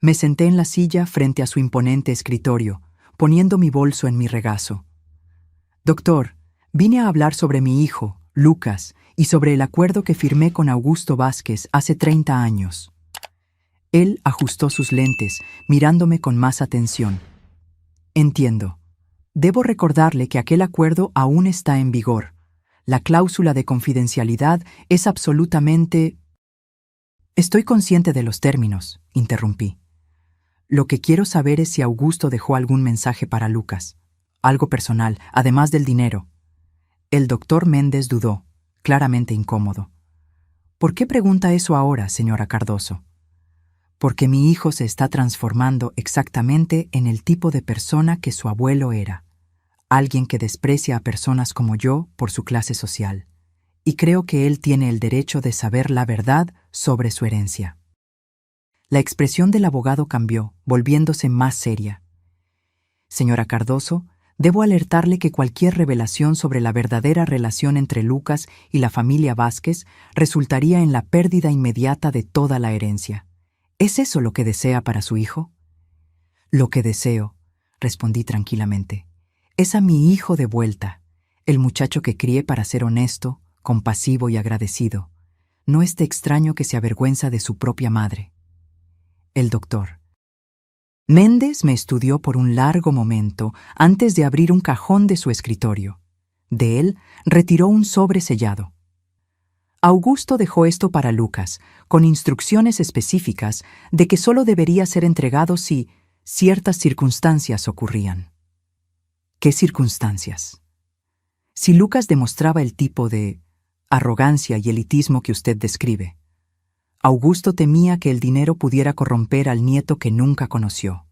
Me senté en la silla frente a su imponente escritorio, poniendo mi bolso en mi regazo. Doctor, vine a hablar sobre mi hijo, Lucas, y sobre el acuerdo que firmé con Augusto Vázquez hace 30 años. Él ajustó sus lentes, mirándome con más atención. Entiendo. Debo recordarle que aquel acuerdo aún está en vigor. La cláusula de confidencialidad es absolutamente... Estoy consciente de los términos, interrumpí. Lo que quiero saber es si Augusto dejó algún mensaje para Lucas. Algo personal, además del dinero. El doctor Méndez dudó, claramente incómodo. ¿Por qué pregunta eso ahora, señora Cardoso? Porque mi hijo se está transformando exactamente en el tipo de persona que su abuelo era. Alguien que desprecia a personas como yo por su clase social. Y creo que él tiene el derecho de saber la verdad sobre su herencia. La expresión del abogado cambió, volviéndose más seria. Señora Cardoso, debo alertarle que cualquier revelación sobre la verdadera relación entre Lucas y la familia Vázquez resultaría en la pérdida inmediata de toda la herencia. ¿Es eso lo que desea para su hijo? Lo que deseo, respondí tranquilamente, es a mi hijo de vuelta, el muchacho que crié para ser honesto, compasivo y agradecido, no este extraño que se avergüenza de su propia madre. El doctor Méndez me estudió por un largo momento antes de abrir un cajón de su escritorio. De él retiró un sobre sellado. Augusto dejó esto para Lucas, con instrucciones específicas de que solo debería ser entregado si ciertas circunstancias ocurrían. ¿Qué circunstancias? Si Lucas demostraba el tipo de arrogancia y elitismo que usted describe, Augusto temía que el dinero pudiera corromper al nieto que nunca conoció.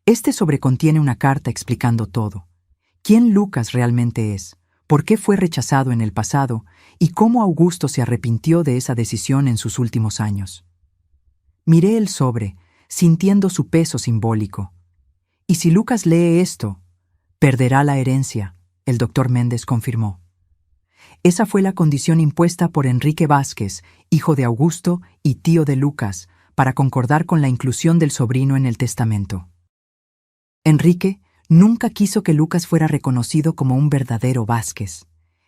Este sobre contiene una carta explicando todo. ¿Quién Lucas realmente es? ¿Por qué fue rechazado en el pasado? ¿Y cómo Augusto se arrepintió de esa decisión en sus últimos años? Miré el sobre, sintiendo su peso simbólico. ¿Y si Lucas lee esto? Perderá la herencia, el doctor Méndez confirmó. Esa fue la condición impuesta por Enrique Vázquez, hijo de Augusto y tío de Lucas, para concordar con la inclusión del sobrino en el testamento. Enrique nunca quiso que Lucas fuera reconocido como un verdadero Vázquez.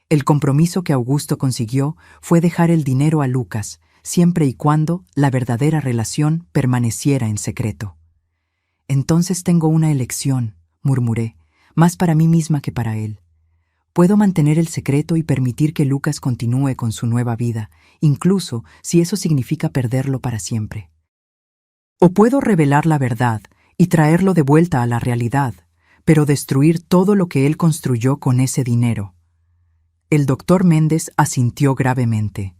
El compromiso que Augusto consiguió fue dejar el dinero a Lucas, siempre y cuando la verdadera relación permaneciera en secreto. Entonces tengo una elección, murmuré, más para mí misma que para él. Puedo mantener el secreto y permitir que Lucas continúe con su nueva vida, incluso si eso significa perderlo para siempre. O puedo revelar la verdad y traerlo de vuelta a la realidad, pero destruir todo lo que él construyó con ese dinero. El doctor Méndez asintió gravemente.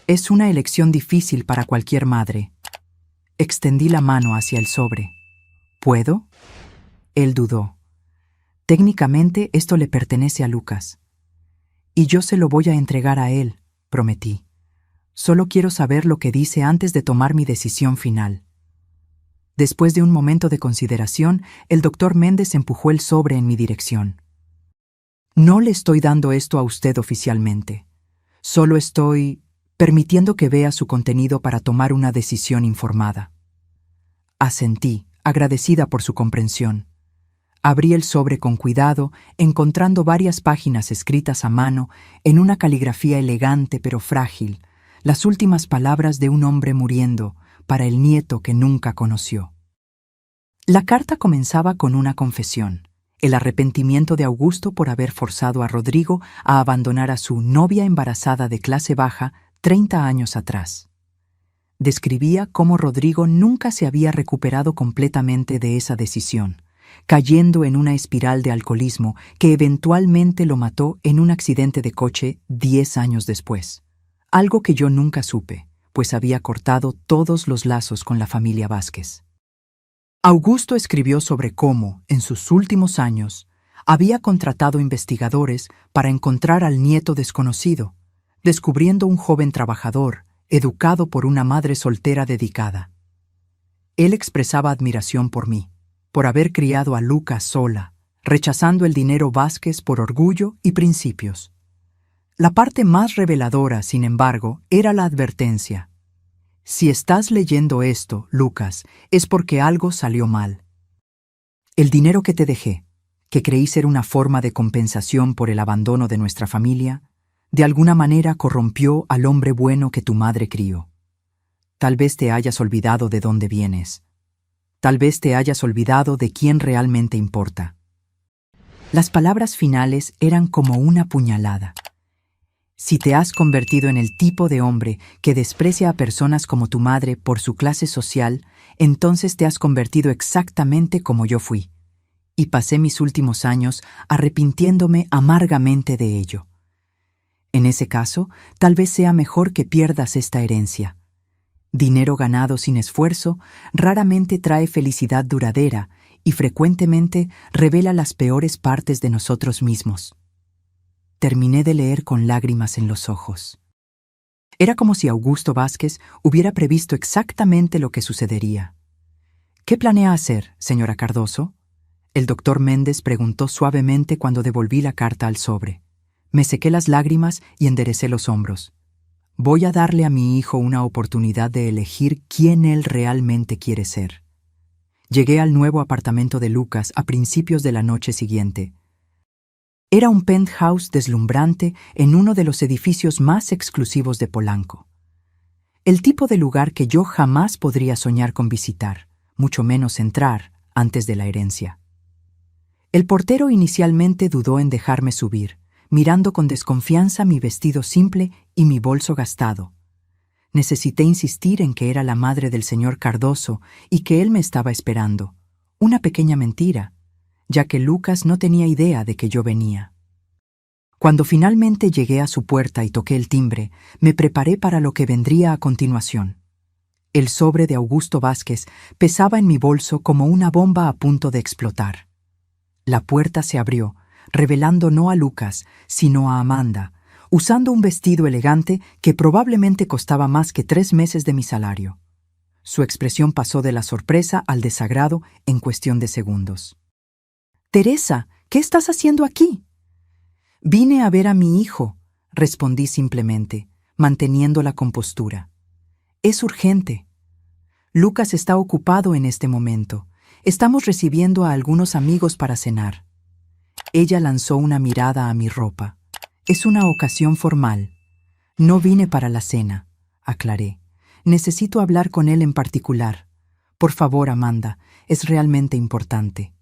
Es una elección difícil para cualquier madre. Extendí la mano hacia el sobre. ¿Puedo? Él dudó. Técnicamente esto le pertenece a Lucas. Y yo se lo voy a entregar a él, prometí. Solo quiero saber lo que dice antes de tomar mi decisión final. Después de un momento de consideración, el doctor Méndez empujó el sobre en mi dirección. No le estoy dando esto a usted oficialmente. Solo estoy permitiendo que vea su contenido para tomar una decisión informada. Asentí, agradecida por su comprensión. Abrí el sobre con cuidado, encontrando varias páginas escritas a mano en una caligrafía elegante pero frágil, las últimas palabras de un hombre muriendo para el nieto que nunca conoció. La carta comenzaba con una confesión, el arrepentimiento de Augusto por haber forzado a Rodrigo a abandonar a su novia embarazada de clase baja 30 años atrás. Describía cómo Rodrigo nunca se había recuperado completamente de esa decisión, cayendo en una espiral de alcoholismo que eventualmente lo mató en un accidente de coche 10 años después. Algo que yo nunca supe, pues había cortado todos los lazos con la familia Vázquez. Augusto escribió sobre cómo, en sus últimos años, había contratado investigadores para encontrar al nieto desconocido, descubriendo un joven trabajador, educado por una madre soltera dedicada. Él expresaba admiración por mí, por haber criado a Lucas sola, rechazando el dinero Vázquez por orgullo y principios. La parte más reveladora, sin embargo, era la advertencia. Si estás leyendo esto, Lucas, es porque algo salió mal. El dinero que te dejé, que creí ser una forma de compensación por el abandono de nuestra familia, de alguna manera corrompió al hombre bueno que tu madre crió. Tal vez te hayas olvidado de dónde vienes. Tal vez te hayas olvidado de quién realmente importa. Las palabras finales eran como una puñalada. Si te has convertido en el tipo de hombre que desprecia a personas como tu madre por su clase social, entonces te has convertido exactamente como yo fui. Y pasé mis últimos años arrepintiéndome amargamente de ello. En ese caso, tal vez sea mejor que pierdas esta herencia. Dinero ganado sin esfuerzo raramente trae felicidad duradera y frecuentemente revela las peores partes de nosotros mismos. Terminé de leer con lágrimas en los ojos. Era como si Augusto Vázquez hubiera previsto exactamente lo que sucedería. ¿Qué planea hacer, señora Cardoso? El doctor Méndez preguntó suavemente cuando devolví la carta al sobre. Me sequé las lágrimas y enderecé los hombros. Voy a darle a mi hijo una oportunidad de elegir quién él realmente quiere ser. Llegué al nuevo apartamento de Lucas a principios de la noche siguiente. Era un penthouse deslumbrante en uno de los edificios más exclusivos de Polanco. El tipo de lugar que yo jamás podría soñar con visitar, mucho menos entrar antes de la herencia. El portero inicialmente dudó en dejarme subir, mirando con desconfianza mi vestido simple y mi bolso gastado. Necesité insistir en que era la madre del señor Cardoso y que él me estaba esperando. Una pequeña mentira, ya que Lucas no tenía idea de que yo venía. Cuando finalmente llegué a su puerta y toqué el timbre, me preparé para lo que vendría a continuación. El sobre de Augusto Vázquez pesaba en mi bolso como una bomba a punto de explotar. La puerta se abrió, revelando no a Lucas, sino a Amanda, usando un vestido elegante que probablemente costaba más que 3 meses de mi salario. Su expresión pasó de la sorpresa al desagrado en cuestión de segundos. «Teresa, ¿qué estás haciendo aquí?» «Vine a ver a mi hijo», respondí simplemente, manteniendo la compostura. «Es urgente. Lucas está ocupado en este momento. Estamos recibiendo a algunos amigos para cenar». Ella lanzó una mirada a mi ropa. «Es una ocasión formal. No vine para la cena», aclaré. «Necesito hablar con él en particular. Por favor, Amanda, es realmente importante».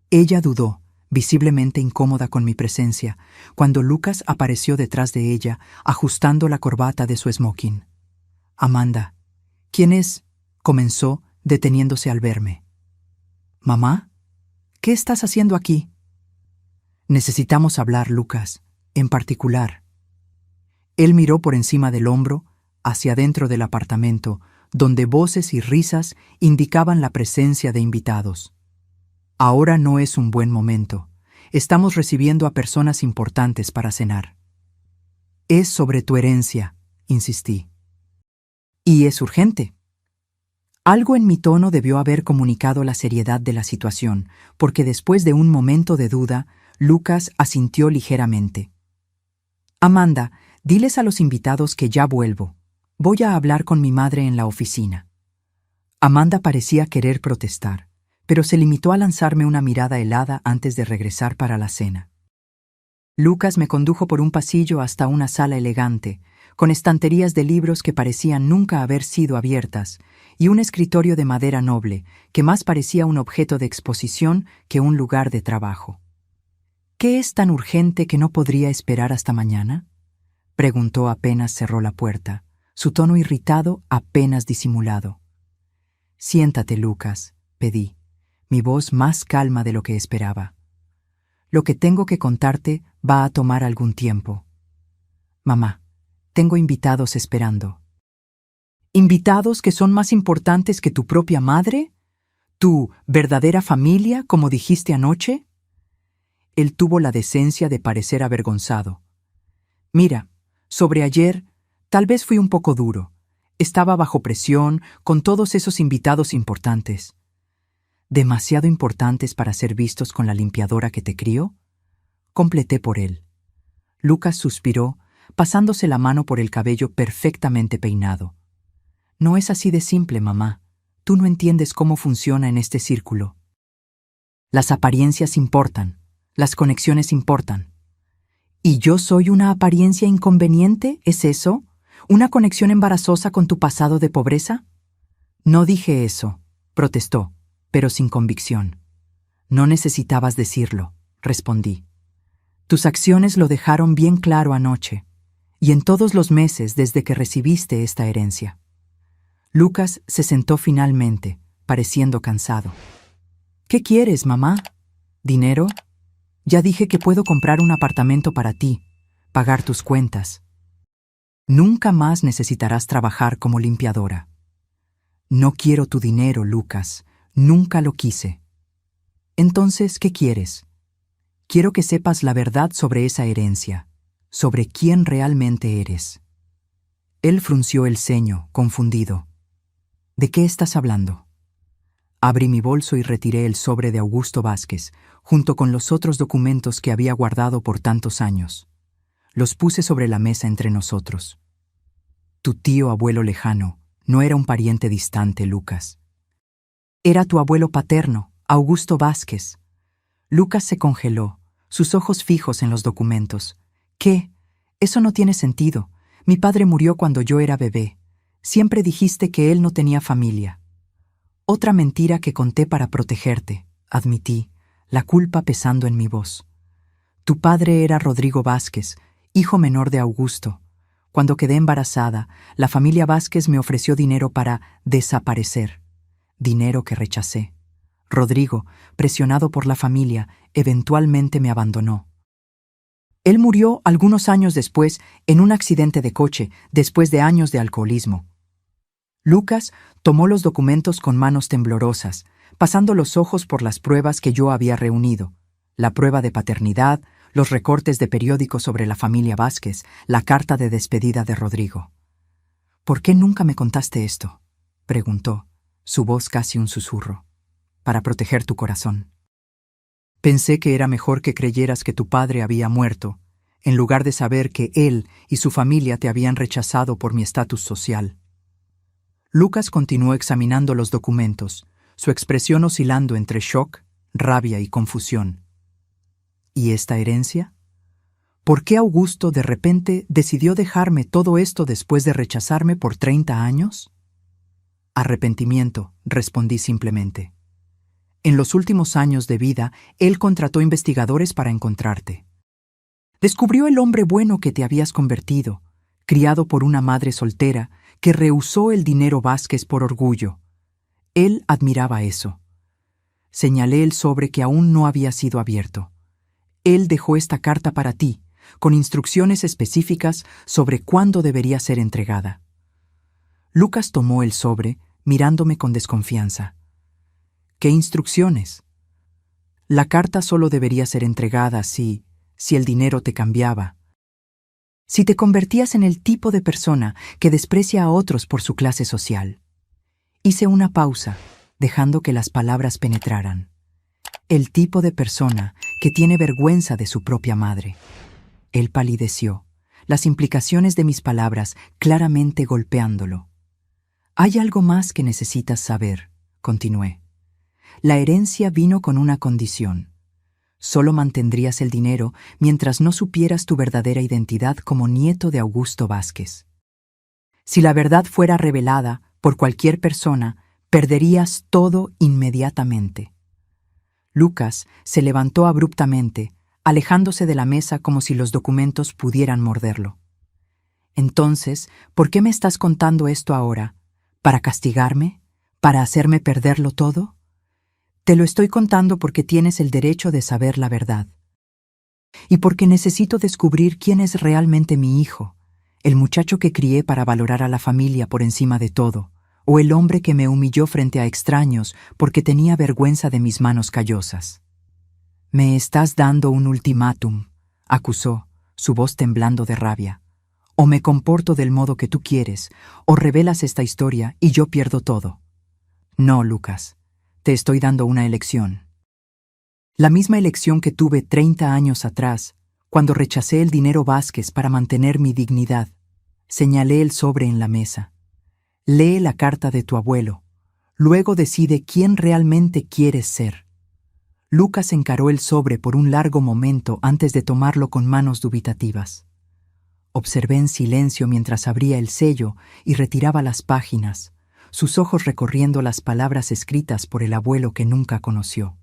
Ella dudó, visiblemente incómoda con mi presencia, cuando Lucas apareció detrás de ella, ajustando la corbata de su smoking. «Amanda, ¿quién es?», comenzó, deteniéndose al verme. «¿Mamá? ¿Qué estás haciendo aquí?» «Necesitamos hablar, Lucas, en particular». Él miró por encima del hombro, hacia dentro del apartamento, donde voces y risas indicaban la presencia de invitados. «Ahora no es un buen momento. Estamos recibiendo a personas importantes para cenar». «Es sobre tu herencia», insistí. «Y es urgente». Algo en mi tono debió haber comunicado la seriedad de la situación, porque después de un momento de duda, Lucas asintió ligeramente. «Amanda, diles a los invitados que ya vuelvo. Voy a hablar con mi madre en la oficina». Amanda parecía querer protestar, pero se limitó a lanzarme una mirada helada antes de regresar para la cena. Lucas me condujo por un pasillo hasta una sala elegante, con estanterías de libros que parecían nunca haber sido abiertas, y un escritorio de madera noble, que más parecía un objeto de exposición que un lugar de trabajo. «¿Qué es tan urgente que no podría esperar hasta mañana?», preguntó apenas cerró la puerta, su tono irritado apenas disimulado. «Siéntate, Lucas», pedí, mi voz más calma de lo que esperaba. «Lo que tengo que contarte va a tomar algún tiempo. Mamá, tengo invitados esperando». «¿Invitados que son más importantes que tu propia madre? ¿Tu verdadera familia, como dijiste anoche?». Él tuvo la decencia de parecer avergonzado. «Mira, sobre ayer, tal vez fui un poco duro. Estaba bajo presión con todos esos invitados importantes». «¿Demasiado importantes para ser vistos con la limpiadora que te crió?», completé por él. Lucas suspiró, pasándose la mano por el cabello perfectamente peinado. «No es así de simple, mamá. Tú no entiendes cómo funciona en este círculo. Las apariencias importan, las conexiones importan». «¿Y yo soy una apariencia inconveniente? ¿Es eso? ¿Una conexión embarazosa con tu pasado de pobreza? No dije eso, protestó, pero sin convicción. No necesitabas decirlo, respondí. Tus acciones lo dejaron bien claro anoche, y en todos los meses desde que recibiste esta herencia. Lucas se sentó finalmente, pareciendo cansado. ¿Qué quieres, mamá? ¿Dinero? Ya dije que puedo comprar un apartamento para ti, pagar tus cuentas. Nunca más necesitarás trabajar como limpiadora. No quiero tu dinero, Lucas. Nunca lo quise. Entonces, ¿qué quieres? Quiero que sepas la verdad sobre esa herencia, sobre quién realmente eres. Él frunció el ceño, confundido. ¿De qué estás hablando? Abrí mi bolso y retiré el sobre de Augusto Vázquez, junto con los otros documentos que había guardado por tantos años. Los puse sobre la mesa entre nosotros. Tu tío abuelo lejano no era un pariente distante, Lucas. Era tu abuelo paterno, Augusto Vázquez. Lucas se congeló, sus ojos fijos en los documentos. ¿Qué? Eso no tiene sentido. Mi padre murió cuando yo era bebé. Siempre dijiste que él no tenía familia. Otra mentira que conté para protegerte, admití, la culpa pesando en mi voz. Tu padre era Rodrigo Vázquez, hijo menor de Augusto. Cuando quedé embarazada, la familia Vázquez me ofreció dinero para desaparecer. Dinero que rechacé. Rodrigo, presionado por la familia, eventualmente me abandonó. Él murió algunos años después en un accidente de coche, después de años de alcoholismo. Lucas tomó los documentos con manos temblorosas, pasando los ojos por las pruebas que yo había reunido. La prueba de paternidad, los recortes de periódicos sobre la familia Vázquez, la carta de despedida de Rodrigo. ¿Por qué nunca me contaste esto?, preguntó, su voz casi un susurro. Para proteger tu corazón. Pensé que era mejor que creyeras que tu padre había muerto, en lugar de saber que él y su familia te habían rechazado por mi estatus social. Lucas continuó examinando los documentos, su expresión oscilando entre shock, rabia y confusión. ¿Y esta herencia? ¿Por qué Augusto de repente decidió dejarme todo esto después de rechazarme por 30 años? Arrepentimiento, respondí simplemente. En los últimos años de vida, él contrató investigadores para encontrarte. Descubrió el hombre bueno que te habías convertido, criado por una madre soltera que rehusó el dinero Vázquez por orgullo. Él admiraba eso. Señalé el sobre que aún no había sido abierto. Él dejó esta carta para ti, con instrucciones específicas sobre cuándo debería ser entregada. Lucas tomó el sobre, mirándome con desconfianza. ¿Qué instrucciones? La carta solo debería ser entregada si el dinero te cambiaba. Si te convertías en el tipo de persona que desprecia a otros por su clase social. Hice una pausa, dejando que las palabras penetraran. El tipo de persona que tiene vergüenza de su propia madre. Él palideció, las implicaciones de mis palabras claramente golpeándolo. Hay algo más que necesitas saber, continué. La herencia vino con una condición. Solo mantendrías el dinero mientras no supieras tu verdadera identidad como nieto de Augusto Vázquez. Si la verdad fuera revelada por cualquier persona, perderías todo inmediatamente. Lucas se levantó abruptamente, alejándose de la mesa como si los documentos pudieran morderlo. Entonces, ¿por qué me estás contando esto ahora? ¿Para castigarme? ¿Para hacerme perderlo todo? Te lo estoy contando porque tienes el derecho de saber la verdad. Y porque necesito descubrir quién es realmente mi hijo, el muchacho que crié para valorar a la familia por encima de todo, o el hombre que me humilló frente a extraños porque tenía vergüenza de mis manos callosas. Me estás dando un ultimátum, acusó, su voz temblando de rabia. O me comporto del modo que tú quieres, o revelas esta historia y yo pierdo todo. No, Lucas. Te estoy dando una elección. La misma elección que tuve 30 años atrás, cuando rechacé el dinero Vázquez para mantener mi dignidad. Señalé el sobre en la mesa. Lee la carta de tu abuelo. Luego decide quién realmente quieres ser. Lucas encaró el sobre por un largo momento antes de tomarlo con manos dubitativas. Observé en silencio mientras abría el sello y retiraba las páginas, sus ojos recorriendo las palabras escritas por el abuelo que nunca conoció.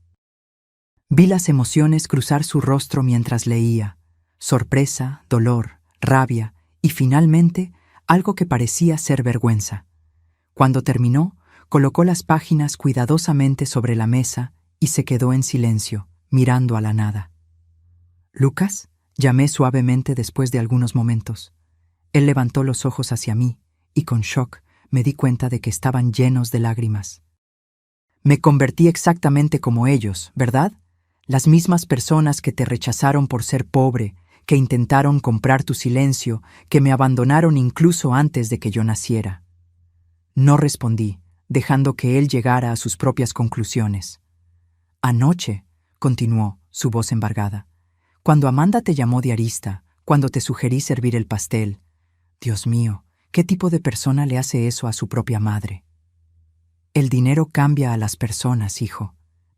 Vi las emociones cruzar su rostro mientras leía: sorpresa, dolor, rabia y finalmente algo que parecía ser vergüenza. Cuando terminó, colocó las páginas cuidadosamente sobre la mesa y se quedó en silencio, mirando a la nada. «¿Lucas?», llamé suavemente después de algunos momentos. Él levantó los ojos hacia mí y con shock me di cuenta de que estaban llenos de lágrimas. «Me convertí exactamente como ellos, ¿verdad? Las mismas personas que te rechazaron por ser pobre, que intentaron comprar tu silencio, que me abandonaron incluso antes de que yo naciera». No respondí, dejando que él llegara a sus propias conclusiones. «Anoche», continuó, su voz embargada, «cuando Amanda te llamó diarista, cuando te sugerí servir el pastel. Dios mío, ¿qué tipo de persona le hace eso a su propia madre?» «El dinero cambia a las personas, hijo»,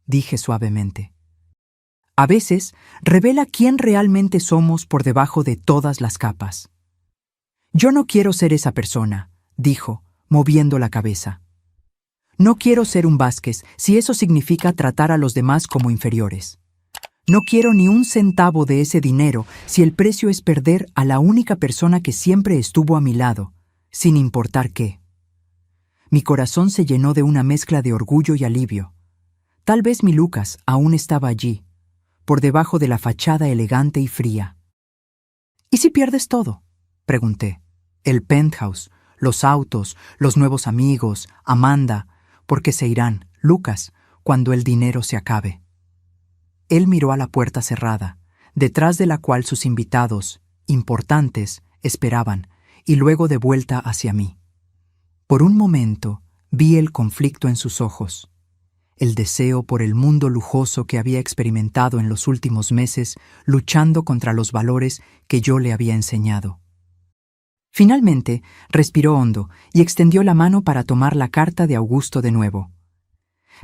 dije suavemente. «A veces revela quién realmente somos por debajo de todas las capas». «Yo no quiero ser esa persona», dijo, moviendo la cabeza. «No quiero ser un Vázquez si eso significa tratar a los demás como inferiores. No quiero ni un centavo de ese dinero si el precio es perder a la única persona que siempre estuvo a mi lado, sin importar qué». Mi corazón se llenó de una mezcla de orgullo y alivio. Tal vez mi Lucas aún estaba allí, por debajo de la fachada elegante y fría. «¿Y si pierdes todo?», pregunté. «El penthouse, los autos, los nuevos amigos, Amanda, porque se irán, Lucas, cuando el dinero se acabe». Él miró a la puerta cerrada, detrás de la cual sus invitados, importantes, esperaban, y luego de vuelta hacia mí. Por un momento vi el conflicto en sus ojos, el deseo por el mundo lujoso que había experimentado en los últimos meses, luchando contra los valores que yo le había enseñado. Finalmente, respiró hondo y extendió la mano para tomar la carta de Augusto de nuevo.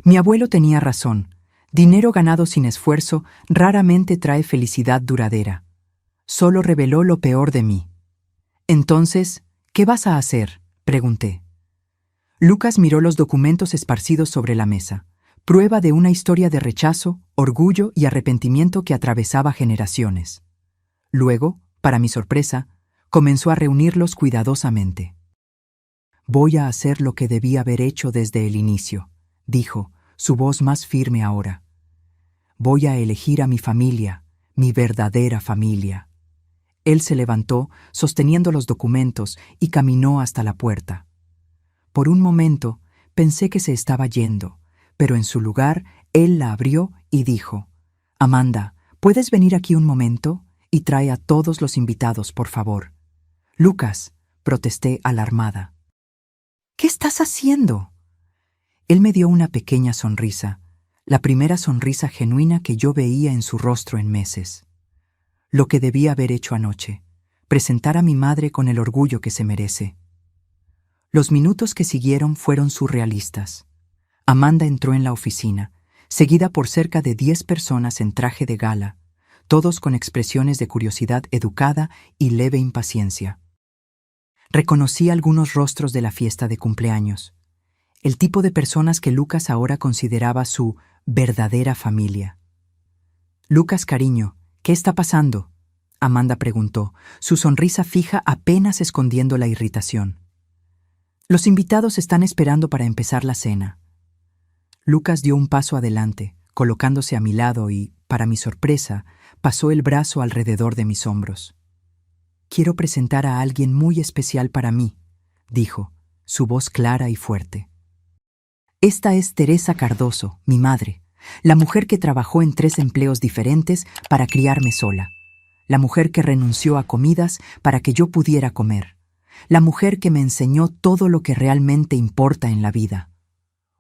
Mi abuelo tenía razón. Dinero ganado sin esfuerzo raramente trae felicidad duradera. Solo reveló lo peor de mí. «Entonces, ¿qué vas a hacer?», pregunté. Lucas miró los documentos esparcidos sobre la mesa, prueba de una historia de rechazo, orgullo y arrepentimiento que atravesaba generaciones. Luego, para mi sorpresa, comenzó a reunirlos cuidadosamente. «Voy a hacer lo que debí haber hecho desde el inicio», dijo, su voz más firme ahora. «Voy a elegir a mi familia, mi verdadera familia». Él se levantó, sosteniendo los documentos, y caminó hasta la puerta. Por un momento pensé que se estaba yendo, pero en su lugar él la abrió y dijo: «Amanda, ¿puedes venir aquí un momento? Y trae a todos los invitados, por favor». «Lucas», protesté alarmada. «¿Qué estás haciendo?». Él me dio una pequeña sonrisa, la primera sonrisa genuina que yo veía en su rostro en meses. Lo que debía haber hecho anoche, presentar a mi madre con el orgullo que se merece. Los minutos que siguieron fueron surrealistas. Amanda entró en la oficina, seguida por cerca de 10 personas en traje de gala, todos con expresiones de curiosidad educada y leve impaciencia. Reconocí algunos rostros de la fiesta de cumpleaños, el tipo de personas que Lucas ahora consideraba su verdadera familia. «Lucas, cariño, ¿qué está pasando?», Amanda preguntó, su sonrisa fija apenas escondiendo la irritación. «Los invitados están esperando para empezar la cena». Lucas dio un paso adelante, colocándose a mi lado y, para mi sorpresa, pasó el brazo alrededor de mis hombros. «Quiero presentar a alguien muy especial para mí», dijo, su voz clara y fuerte. «Esta es Teresa Cardoso, mi madre, la mujer que trabajó en 3 empleos diferentes para criarme sola, la mujer que renunció a comidas para que yo pudiera comer, la mujer que me enseñó todo lo que realmente importa en la vida».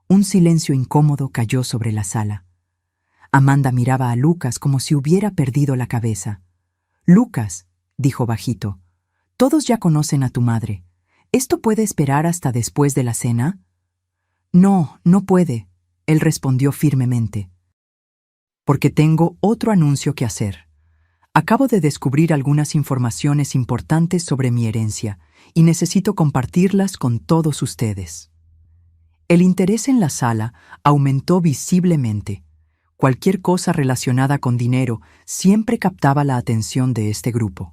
Un silencio incómodo cayó sobre la sala. Amanda miraba a Lucas como si hubiera perdido la cabeza. «Lucas», dijo bajito, «todos ya conocen a tu madre. ¿Esto puede esperar hasta después de la cena?» «No, no puede», él respondió firmemente. «Porque tengo otro anuncio que hacer. Acabo de descubrir algunas informaciones importantes sobre mi herencia y necesito compartirlas con todos ustedes. El interés en la sala aumentó visiblemente. Cualquier cosa relacionada con dinero siempre captaba la atención de este grupo.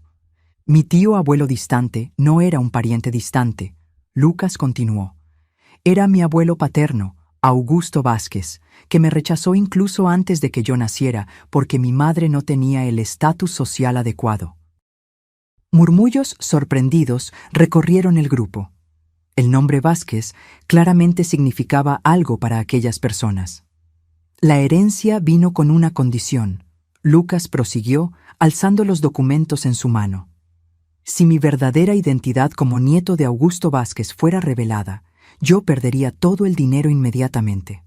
Mi tío abuelo distante no era un pariente distante. Lucas continuó. Era mi abuelo paterno, Augusto Vázquez, que me rechazó incluso antes de que yo naciera porque mi madre no tenía el estatus social adecuado. Murmullos sorprendidos recorrieron el grupo. El nombre Vázquez claramente significaba algo para aquellas personas. La herencia vino con una condición. Lucas prosiguió, alzando los documentos en su mano. Si mi verdadera identidad como nieto de Augusto Vázquez fuera revelada, yo perdería todo el dinero inmediatamente.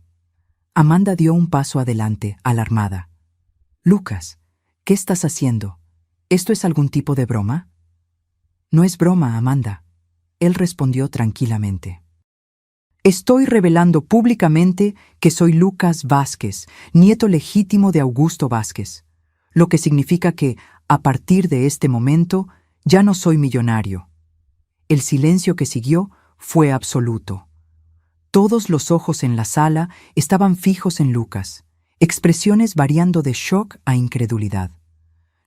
Amanda dio un paso adelante, alarmada. Lucas, ¿qué estás haciendo? ¿Esto es algún tipo de broma? No es broma, Amanda. Él respondió tranquilamente. Estoy revelando públicamente que soy Lucas Vázquez, nieto legítimo de Augusto Vázquez, lo que significa que, a partir de este momento, ya no soy millonario. El silencio que siguió fue absoluto. Todos los ojos en la sala estaban fijos en Lucas, expresiones variando de shock a incredulidad.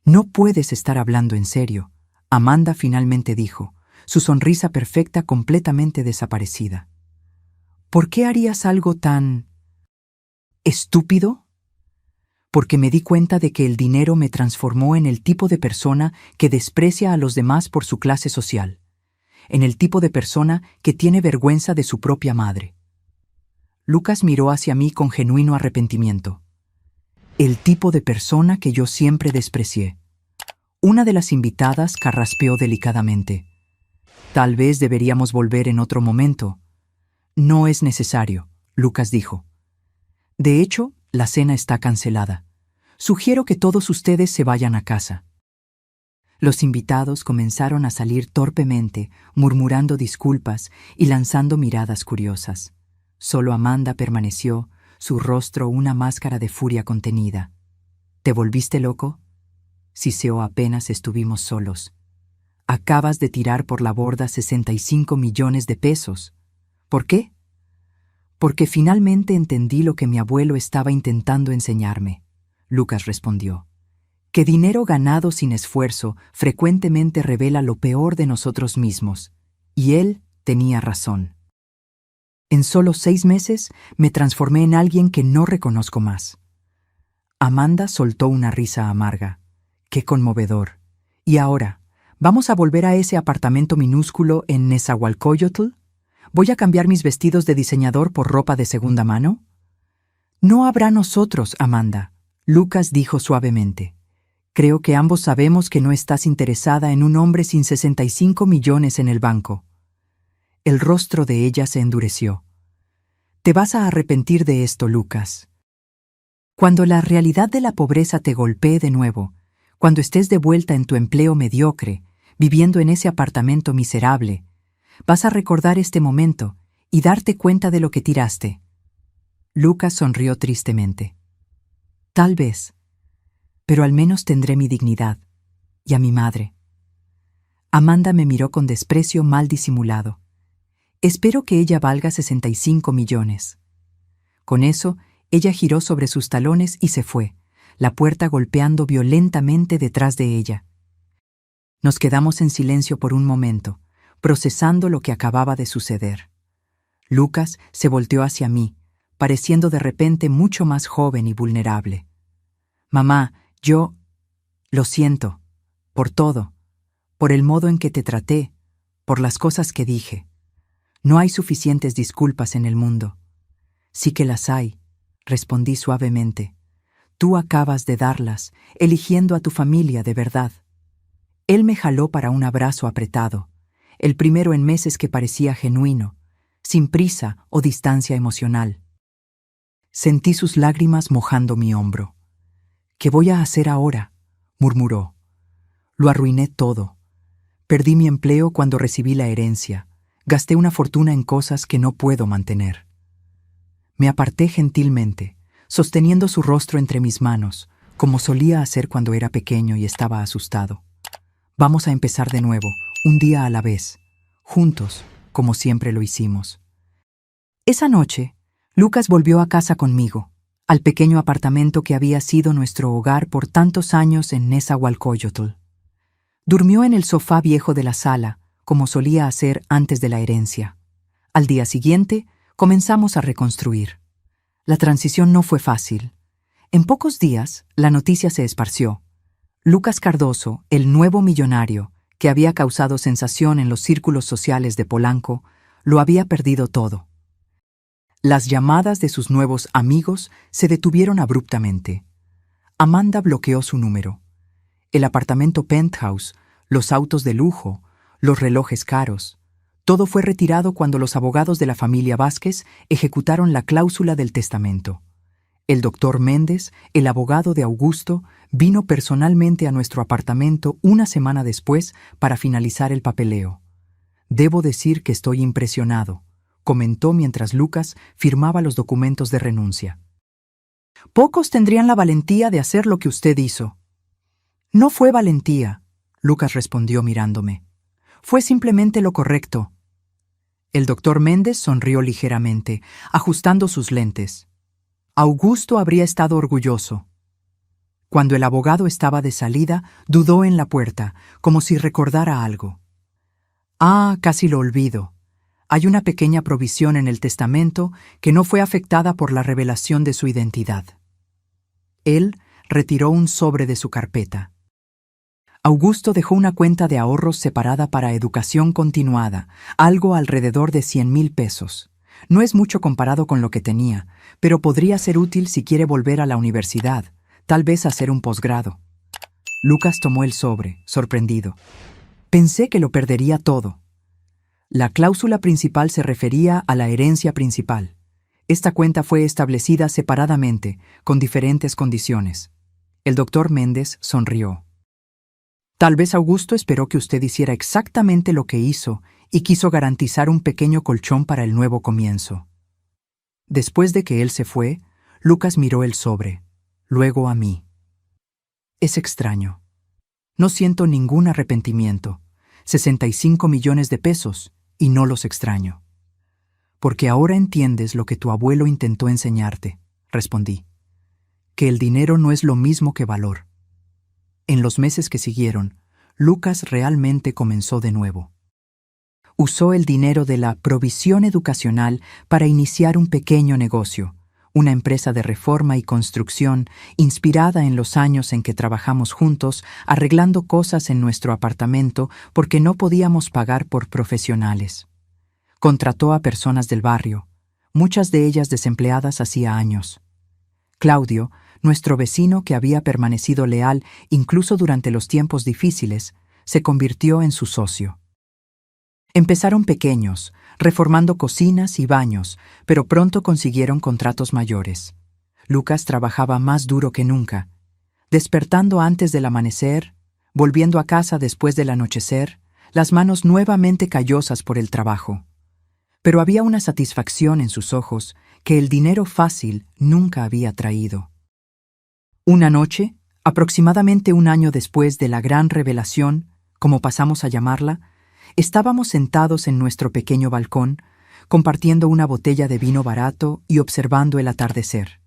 No puedes estar hablando en serio, Amanda finalmente dijo, su sonrisa perfecta completamente desaparecida. ¿Por qué harías algo tan estúpido? Porque me di cuenta de que el dinero me transformó en el tipo de persona que desprecia a los demás por su clase social, en el tipo de persona que tiene vergüenza de su propia madre. Lucas miró hacia mí con genuino arrepentimiento. El tipo de persona que yo siempre desprecié. Una de las invitadas carraspeó delicadamente. Tal vez deberíamos volver en otro momento. No es necesario, Lucas dijo. De hecho, la cena está cancelada. Sugiero que todos ustedes se vayan a casa. Los invitados comenzaron a salir torpemente, murmurando disculpas y lanzando miradas curiosas. Solo Amanda permaneció, su rostro una máscara de furia contenida. ¿Te volviste loco? Siseó apenas estuvimos solos. Acabas de tirar por la borda 65 millones de pesos. ¿Por qué? Porque finalmente entendí lo que mi abuelo estaba intentando enseñarme, Lucas respondió. Que dinero ganado sin esfuerzo frecuentemente revela lo peor de nosotros mismos. Y él tenía razón. En solo 6 meses me transformé en alguien que no reconozco más. Amanda soltó una risa amarga. ¡Qué conmovedor! Y ahora, ¿vamos a volver a ese apartamento minúsculo en Nezahualcóyotl? ¿Voy a cambiar mis vestidos de diseñador por ropa de segunda mano? No habrá nosotros, Amanda, Lucas dijo suavemente. Creo que ambos sabemos que no estás interesada en un hombre sin 65 millones en el banco. El rostro de ella se endureció. Te vas a arrepentir de esto, Lucas. Cuando la realidad de la pobreza te golpee de nuevo, cuando estés de vuelta en tu empleo mediocre, viviendo en ese apartamento miserable, vas a recordar este momento y darte cuenta de lo que tiraste. Lucas sonrió tristemente. Tal vez, pero al menos tendré mi dignidad y a mi madre. Amanda me miró con desprecio mal disimulado. Espero que ella valga 65 millones. Con eso, ella giró sobre sus talones y se fue, la puerta golpeando violentamente detrás de ella. Nos quedamos en silencio por un momento, procesando lo que acababa de suceder. Lucas se volteó hacia mí, pareciendo de repente mucho más joven y vulnerable. Mamá, lo siento, por todo, por el modo en que te traté, por las cosas que dije. No hay suficientes disculpas en el mundo. Sí que las hay, respondí suavemente. Tú acabas de darlas, eligiendo a tu familia de verdad. Él me jaló para un abrazo apretado, el primero en meses que parecía genuino, sin prisa o distancia emocional. Sentí sus lágrimas mojando mi hombro. ¿Qué voy a hacer ahora?, murmuró. Lo arruiné todo. Perdí mi empleo cuando recibí la herencia. Gasté una fortuna en cosas que no puedo mantener. Me aparté gentilmente, sosteniendo su rostro entre mis manos, como solía hacer cuando era pequeño y estaba asustado. Vamos a empezar de nuevo, un día a la vez, juntos, como siempre lo hicimos. Esa noche, Lucas volvió a casa conmigo, al pequeño apartamento que había sido nuestro hogar por tantos años en Nezahualcóyotl. Durmió en el sofá viejo de la sala, como solía hacer antes de la herencia. Al día siguiente, comenzamos a reconstruir. La transición no fue fácil. En pocos días, la noticia se esparció. Lucas Cardoso, el nuevo millonario, que había causado sensación en los círculos sociales de Polanco, lo había perdido todo. Las llamadas de sus nuevos amigos se detuvieron abruptamente. Amanda bloqueó su número. El apartamento penthouse, los autos de lujo, los relojes caros. Todo fue retirado cuando los abogados de la familia Vázquez ejecutaron la cláusula del testamento. El doctor Méndez, el abogado de Augusto, vino personalmente a nuestro apartamento una semana después para finalizar el papeleo. Debo decir que estoy impresionado, comentó mientras Lucas firmaba los documentos de renuncia. Pocos tendrían la valentía de hacer lo que usted hizo. No fue valentía, Lucas respondió mirándome. Fue simplemente lo correcto. El doctor Méndez sonrió ligeramente, ajustando sus lentes. Augusto habría estado orgulloso. Cuando el abogado estaba de salida, dudó en la puerta, como si recordara algo. Casi lo olvido. Hay una pequeña provisión en el testamento que no fue afectada por la revelación de su identidad. Él retiró un sobre de su carpeta. Augusto dejó una cuenta de ahorros separada para educación continuada, algo alrededor de 100,000 pesos. No es mucho comparado con lo que tenía, pero podría ser útil si quiere volver a la universidad, tal vez hacer un posgrado. Lucas tomó el sobre, sorprendido. Pensé que lo perdería todo. La cláusula principal se refería a la herencia principal. Esta cuenta fue establecida separadamente, con diferentes condiciones. El doctor Méndez sonrió. Tal vez Augusto esperó que usted hiciera exactamente lo que hizo y quiso garantizar un pequeño colchón para el nuevo comienzo. Después de que él se fue, Lucas miró el sobre, luego a mí. Es extraño. No siento ningún arrepentimiento. 65 millones de pesos, y no los extraño. Porque ahora entiendes lo que tu abuelo intentó enseñarte, respondí. Que el dinero no es lo mismo que valor. En los meses que siguieron, Lucas realmente comenzó de nuevo. Usó el dinero de la provisión educacional para iniciar un pequeño negocio, una empresa de reforma y construcción inspirada en los años en que trabajamos juntos arreglando cosas en nuestro apartamento porque no podíamos pagar por profesionales. Contrató a personas del barrio, muchas de ellas desempleadas hacía años. Claudio, nuestro vecino que había permanecido leal incluso durante los tiempos difíciles, se convirtió en su socio. Empezaron pequeños, reformando cocinas y baños, pero pronto consiguieron contratos mayores. Lucas trabajaba más duro que nunca, despertando antes del amanecer, volviendo a casa después del anochecer, las manos nuevamente callosas por el trabajo. Pero había una satisfacción en sus ojos que el dinero fácil nunca había traído. Una noche, aproximadamente un año después de la gran revelación, como pasamos a llamarla, estábamos sentados en nuestro pequeño balcón, compartiendo una botella de vino barato y observando el atardecer.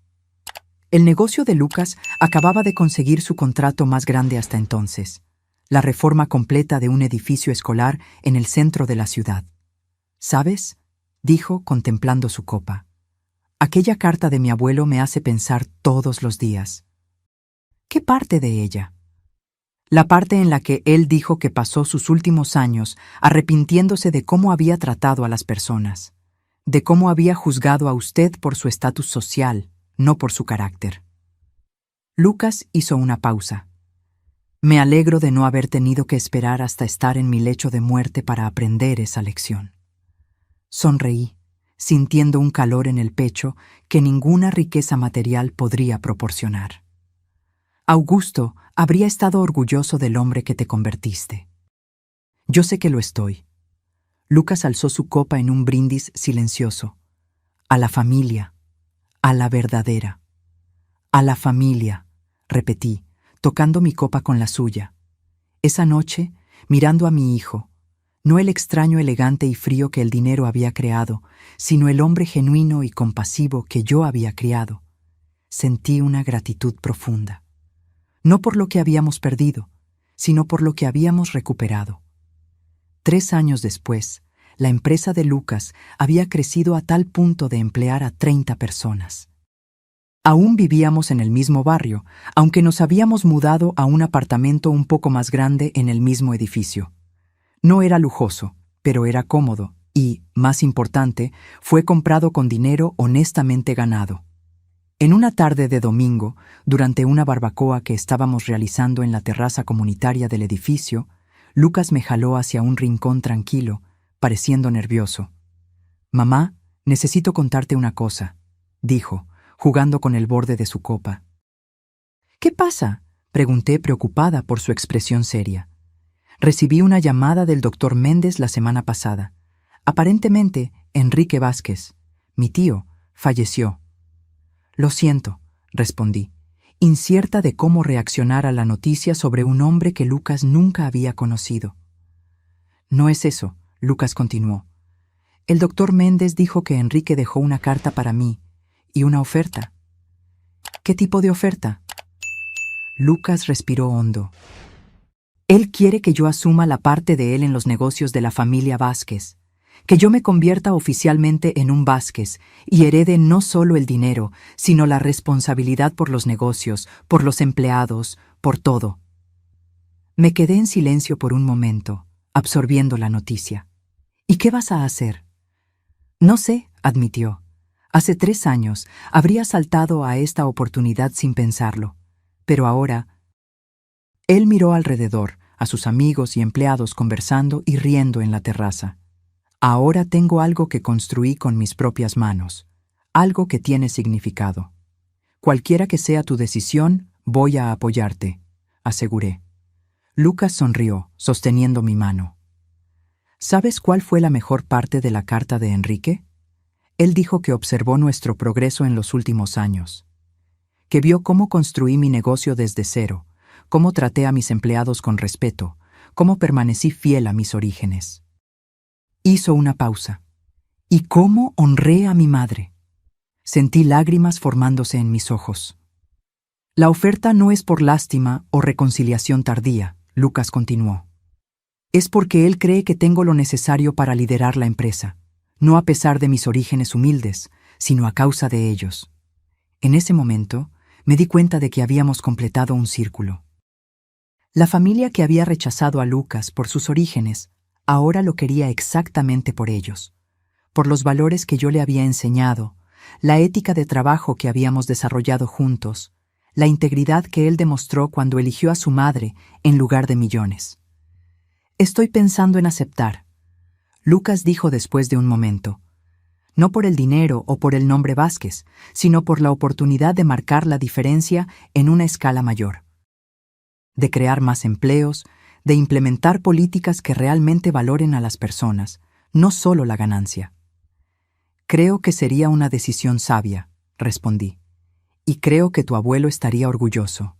El negocio de Lucas acababa de conseguir su contrato más grande hasta entonces, la reforma completa de un edificio escolar en el centro de la ciudad. ¿Sabes?, dijo contemplando su copa. Aquella carta de mi abuelo me hace pensar todos los días. ¿Qué parte de ella? La parte en la que él dijo que pasó sus últimos años arrepintiéndose de cómo había tratado a las personas, de cómo había juzgado a usted por su estatus social, no por su carácter. Lucas hizo una pausa. Me alegro de no haber tenido que esperar hasta estar en mi lecho de muerte para aprender esa lección. Sonreí, sintiendo un calor en el pecho que ninguna riqueza material podría proporcionar. Augusto habría estado orgulloso del hombre que te convertiste. Yo sé que lo estoy. Lucas alzó su copa en un brindis silencioso. A la familia, a la verdadera. A la familia, repetí, tocando mi copa con la suya. Esa noche, mirando a mi hijo, no el extraño elegante y frío que el dinero había creado, sino el hombre genuino y compasivo que yo había criado, sentí una gratitud profunda. No por lo que habíamos perdido, sino por lo que habíamos recuperado. 3 años después, la empresa de Lucas había crecido a tal punto de emplear a 30 personas. Aún vivíamos en el mismo barrio, aunque nos habíamos mudado a un apartamento un poco más grande en el mismo edificio. No era lujoso, pero era cómodo y, más importante, fue comprado con dinero honestamente ganado. En una tarde de domingo, durante una barbacoa que estábamos realizando en la terraza comunitaria del edificio, Lucas me jaló hacia un rincón tranquilo, pareciendo nervioso. «Mamá, necesito contarte una cosa», dijo, jugando con el borde de su copa. «¿Qué pasa?», pregunté preocupada por su expresión seria. «Recibí una llamada del doctor Méndez la semana pasada. Aparentemente, Enrique Vázquez, mi tío, falleció». «Lo siento», respondí, incierta de cómo reaccionar a la noticia sobre un hombre que Lucas nunca había conocido. «No es eso», Lucas continuó. «El doctor Méndez dijo que Enrique dejó una carta para mí y una oferta». «¿Qué tipo de oferta?». Lucas respiró hondo. «Él quiere que yo asuma la parte de él en los negocios de la familia Vázquez, que yo me convierta oficialmente en un Vázquez y herede no solo el dinero, sino la responsabilidad por los negocios, por los empleados, por todo». Me quedé en silencio por un momento, absorbiendo la noticia. «¿Y qué vas a hacer?». «No sé», admitió. «Hace 3 años habría saltado a esta oportunidad sin pensarlo. Pero ahora…». Él miró alrededor, a sus amigos y empleados conversando y riendo en la terraza. «Ahora tengo algo que construí con mis propias manos, algo que tiene significado. Cualquiera que sea tu decisión, voy a apoyarte», aseguré. Lucas sonrió, sosteniendo mi mano. ¿Sabes cuál fue la mejor parte de la carta de Enrique? Él dijo que observó nuestro progreso en los últimos años, que vio cómo construí mi negocio desde cero, cómo traté a mis empleados con respeto, cómo permanecí fiel a mis orígenes. Hizo una pausa. ¿Y cómo honré a mi madre? Sentí lágrimas formándose en mis ojos. «La oferta no es por lástima o reconciliación tardía», Lucas continuó. «Es porque él cree que tengo lo necesario para liderar la empresa, no a pesar de mis orígenes humildes, sino a causa de ellos». En ese momento, me di cuenta de que habíamos completado un círculo. La familia que había rechazado a Lucas por sus orígenes, ahora lo quería exactamente por ellos, por los valores que yo le había enseñado, la ética de trabajo que habíamos desarrollado juntos, la integridad que él demostró cuando eligió a su madre en lugar de millones. «Estoy pensando en aceptar», Lucas dijo después de un momento. «No por el dinero o por el nombre Vázquez, sino por la oportunidad de marcar la diferencia en una escala mayor. De crear más empleos, de implementar políticas que realmente valoren a las personas, no solo la ganancia». «Creo que sería una decisión sabia», respondí. «Y creo que tu abuelo estaría orgulloso».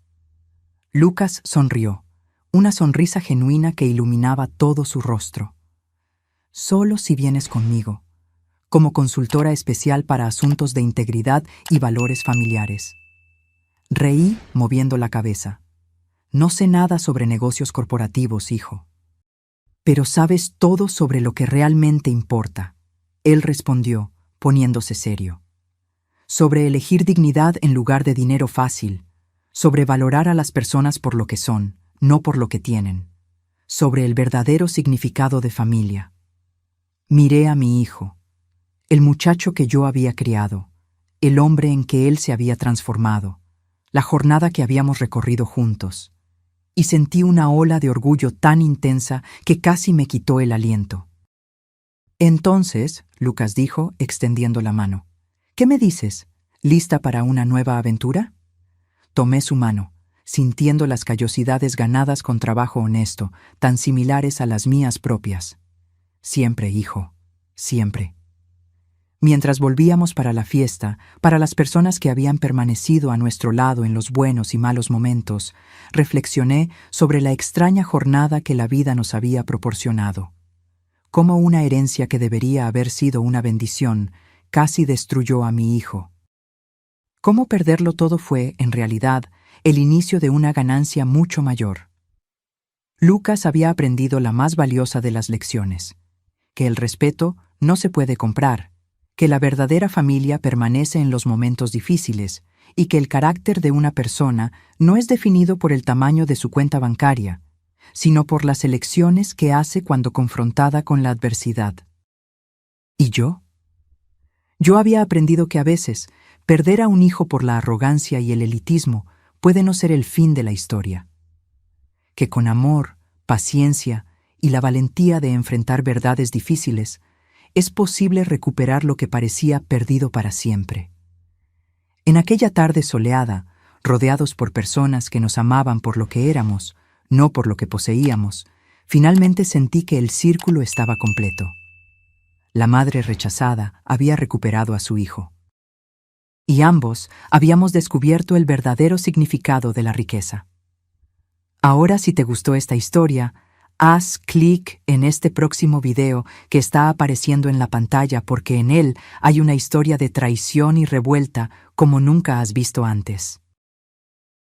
Lucas sonrió, una sonrisa genuina que iluminaba todo su rostro. «Solo si vienes conmigo, como consultora especial para asuntos de integridad y valores familiares». Reí moviendo la cabeza. «No sé nada sobre negocios corporativos, hijo». «Pero sabes todo sobre lo que realmente importa», él respondió, poniéndose serio. «Sobre elegir dignidad en lugar de dinero fácil, sobre valorar a las personas por lo que son, no por lo que tienen, sobre el verdadero significado de familia». Miré a mi hijo, el muchacho que yo había criado, el hombre en que él se había transformado, la jornada que habíamos recorrido juntos, y sentí una ola de orgullo tan intensa que casi me quitó el aliento. «Entonces», Lucas dijo, extendiendo la mano, «¿qué me dices? ¿Lista para una nueva aventura?». Tomé su mano, sintiendo las callosidades ganadas con trabajo honesto, tan similares a las mías propias. «Siempre, hijo, siempre». Mientras volvíamos para la fiesta, para las personas que habían permanecido a nuestro lado en los buenos y malos momentos, reflexioné sobre la extraña jornada que la vida nos había proporcionado. Cómo una herencia que debería haber sido una bendición casi destruyó a mi hijo. Cómo perderlo todo fue, en realidad, el inicio de una ganancia mucho mayor. Lucas había aprendido la más valiosa de las lecciones, que el respeto no se puede comprar, que la verdadera familia permanece en los momentos difíciles y que el carácter de una persona no es definido por el tamaño de su cuenta bancaria, sino por las elecciones que hace cuando confrontada con la adversidad. ¿Y yo? Yo había aprendido que a veces perder a un hijo por la arrogancia y el elitismo puede no ser el fin de la historia, que con amor, paciencia y la valentía de enfrentar verdades difíciles, es posible recuperar lo que parecía perdido para siempre. En aquella tarde soleada, rodeados por personas que nos amaban por lo que éramos, no por lo que poseíamos, finalmente sentí que el círculo estaba completo. La madre rechazada había recuperado a su hijo. Y ambos habíamos descubierto el verdadero significado de la riqueza. Ahora, si te gustó esta historia, haz clic en este próximo video que está apareciendo en la pantalla porque en él hay una historia de traición y revuelta como nunca has visto antes.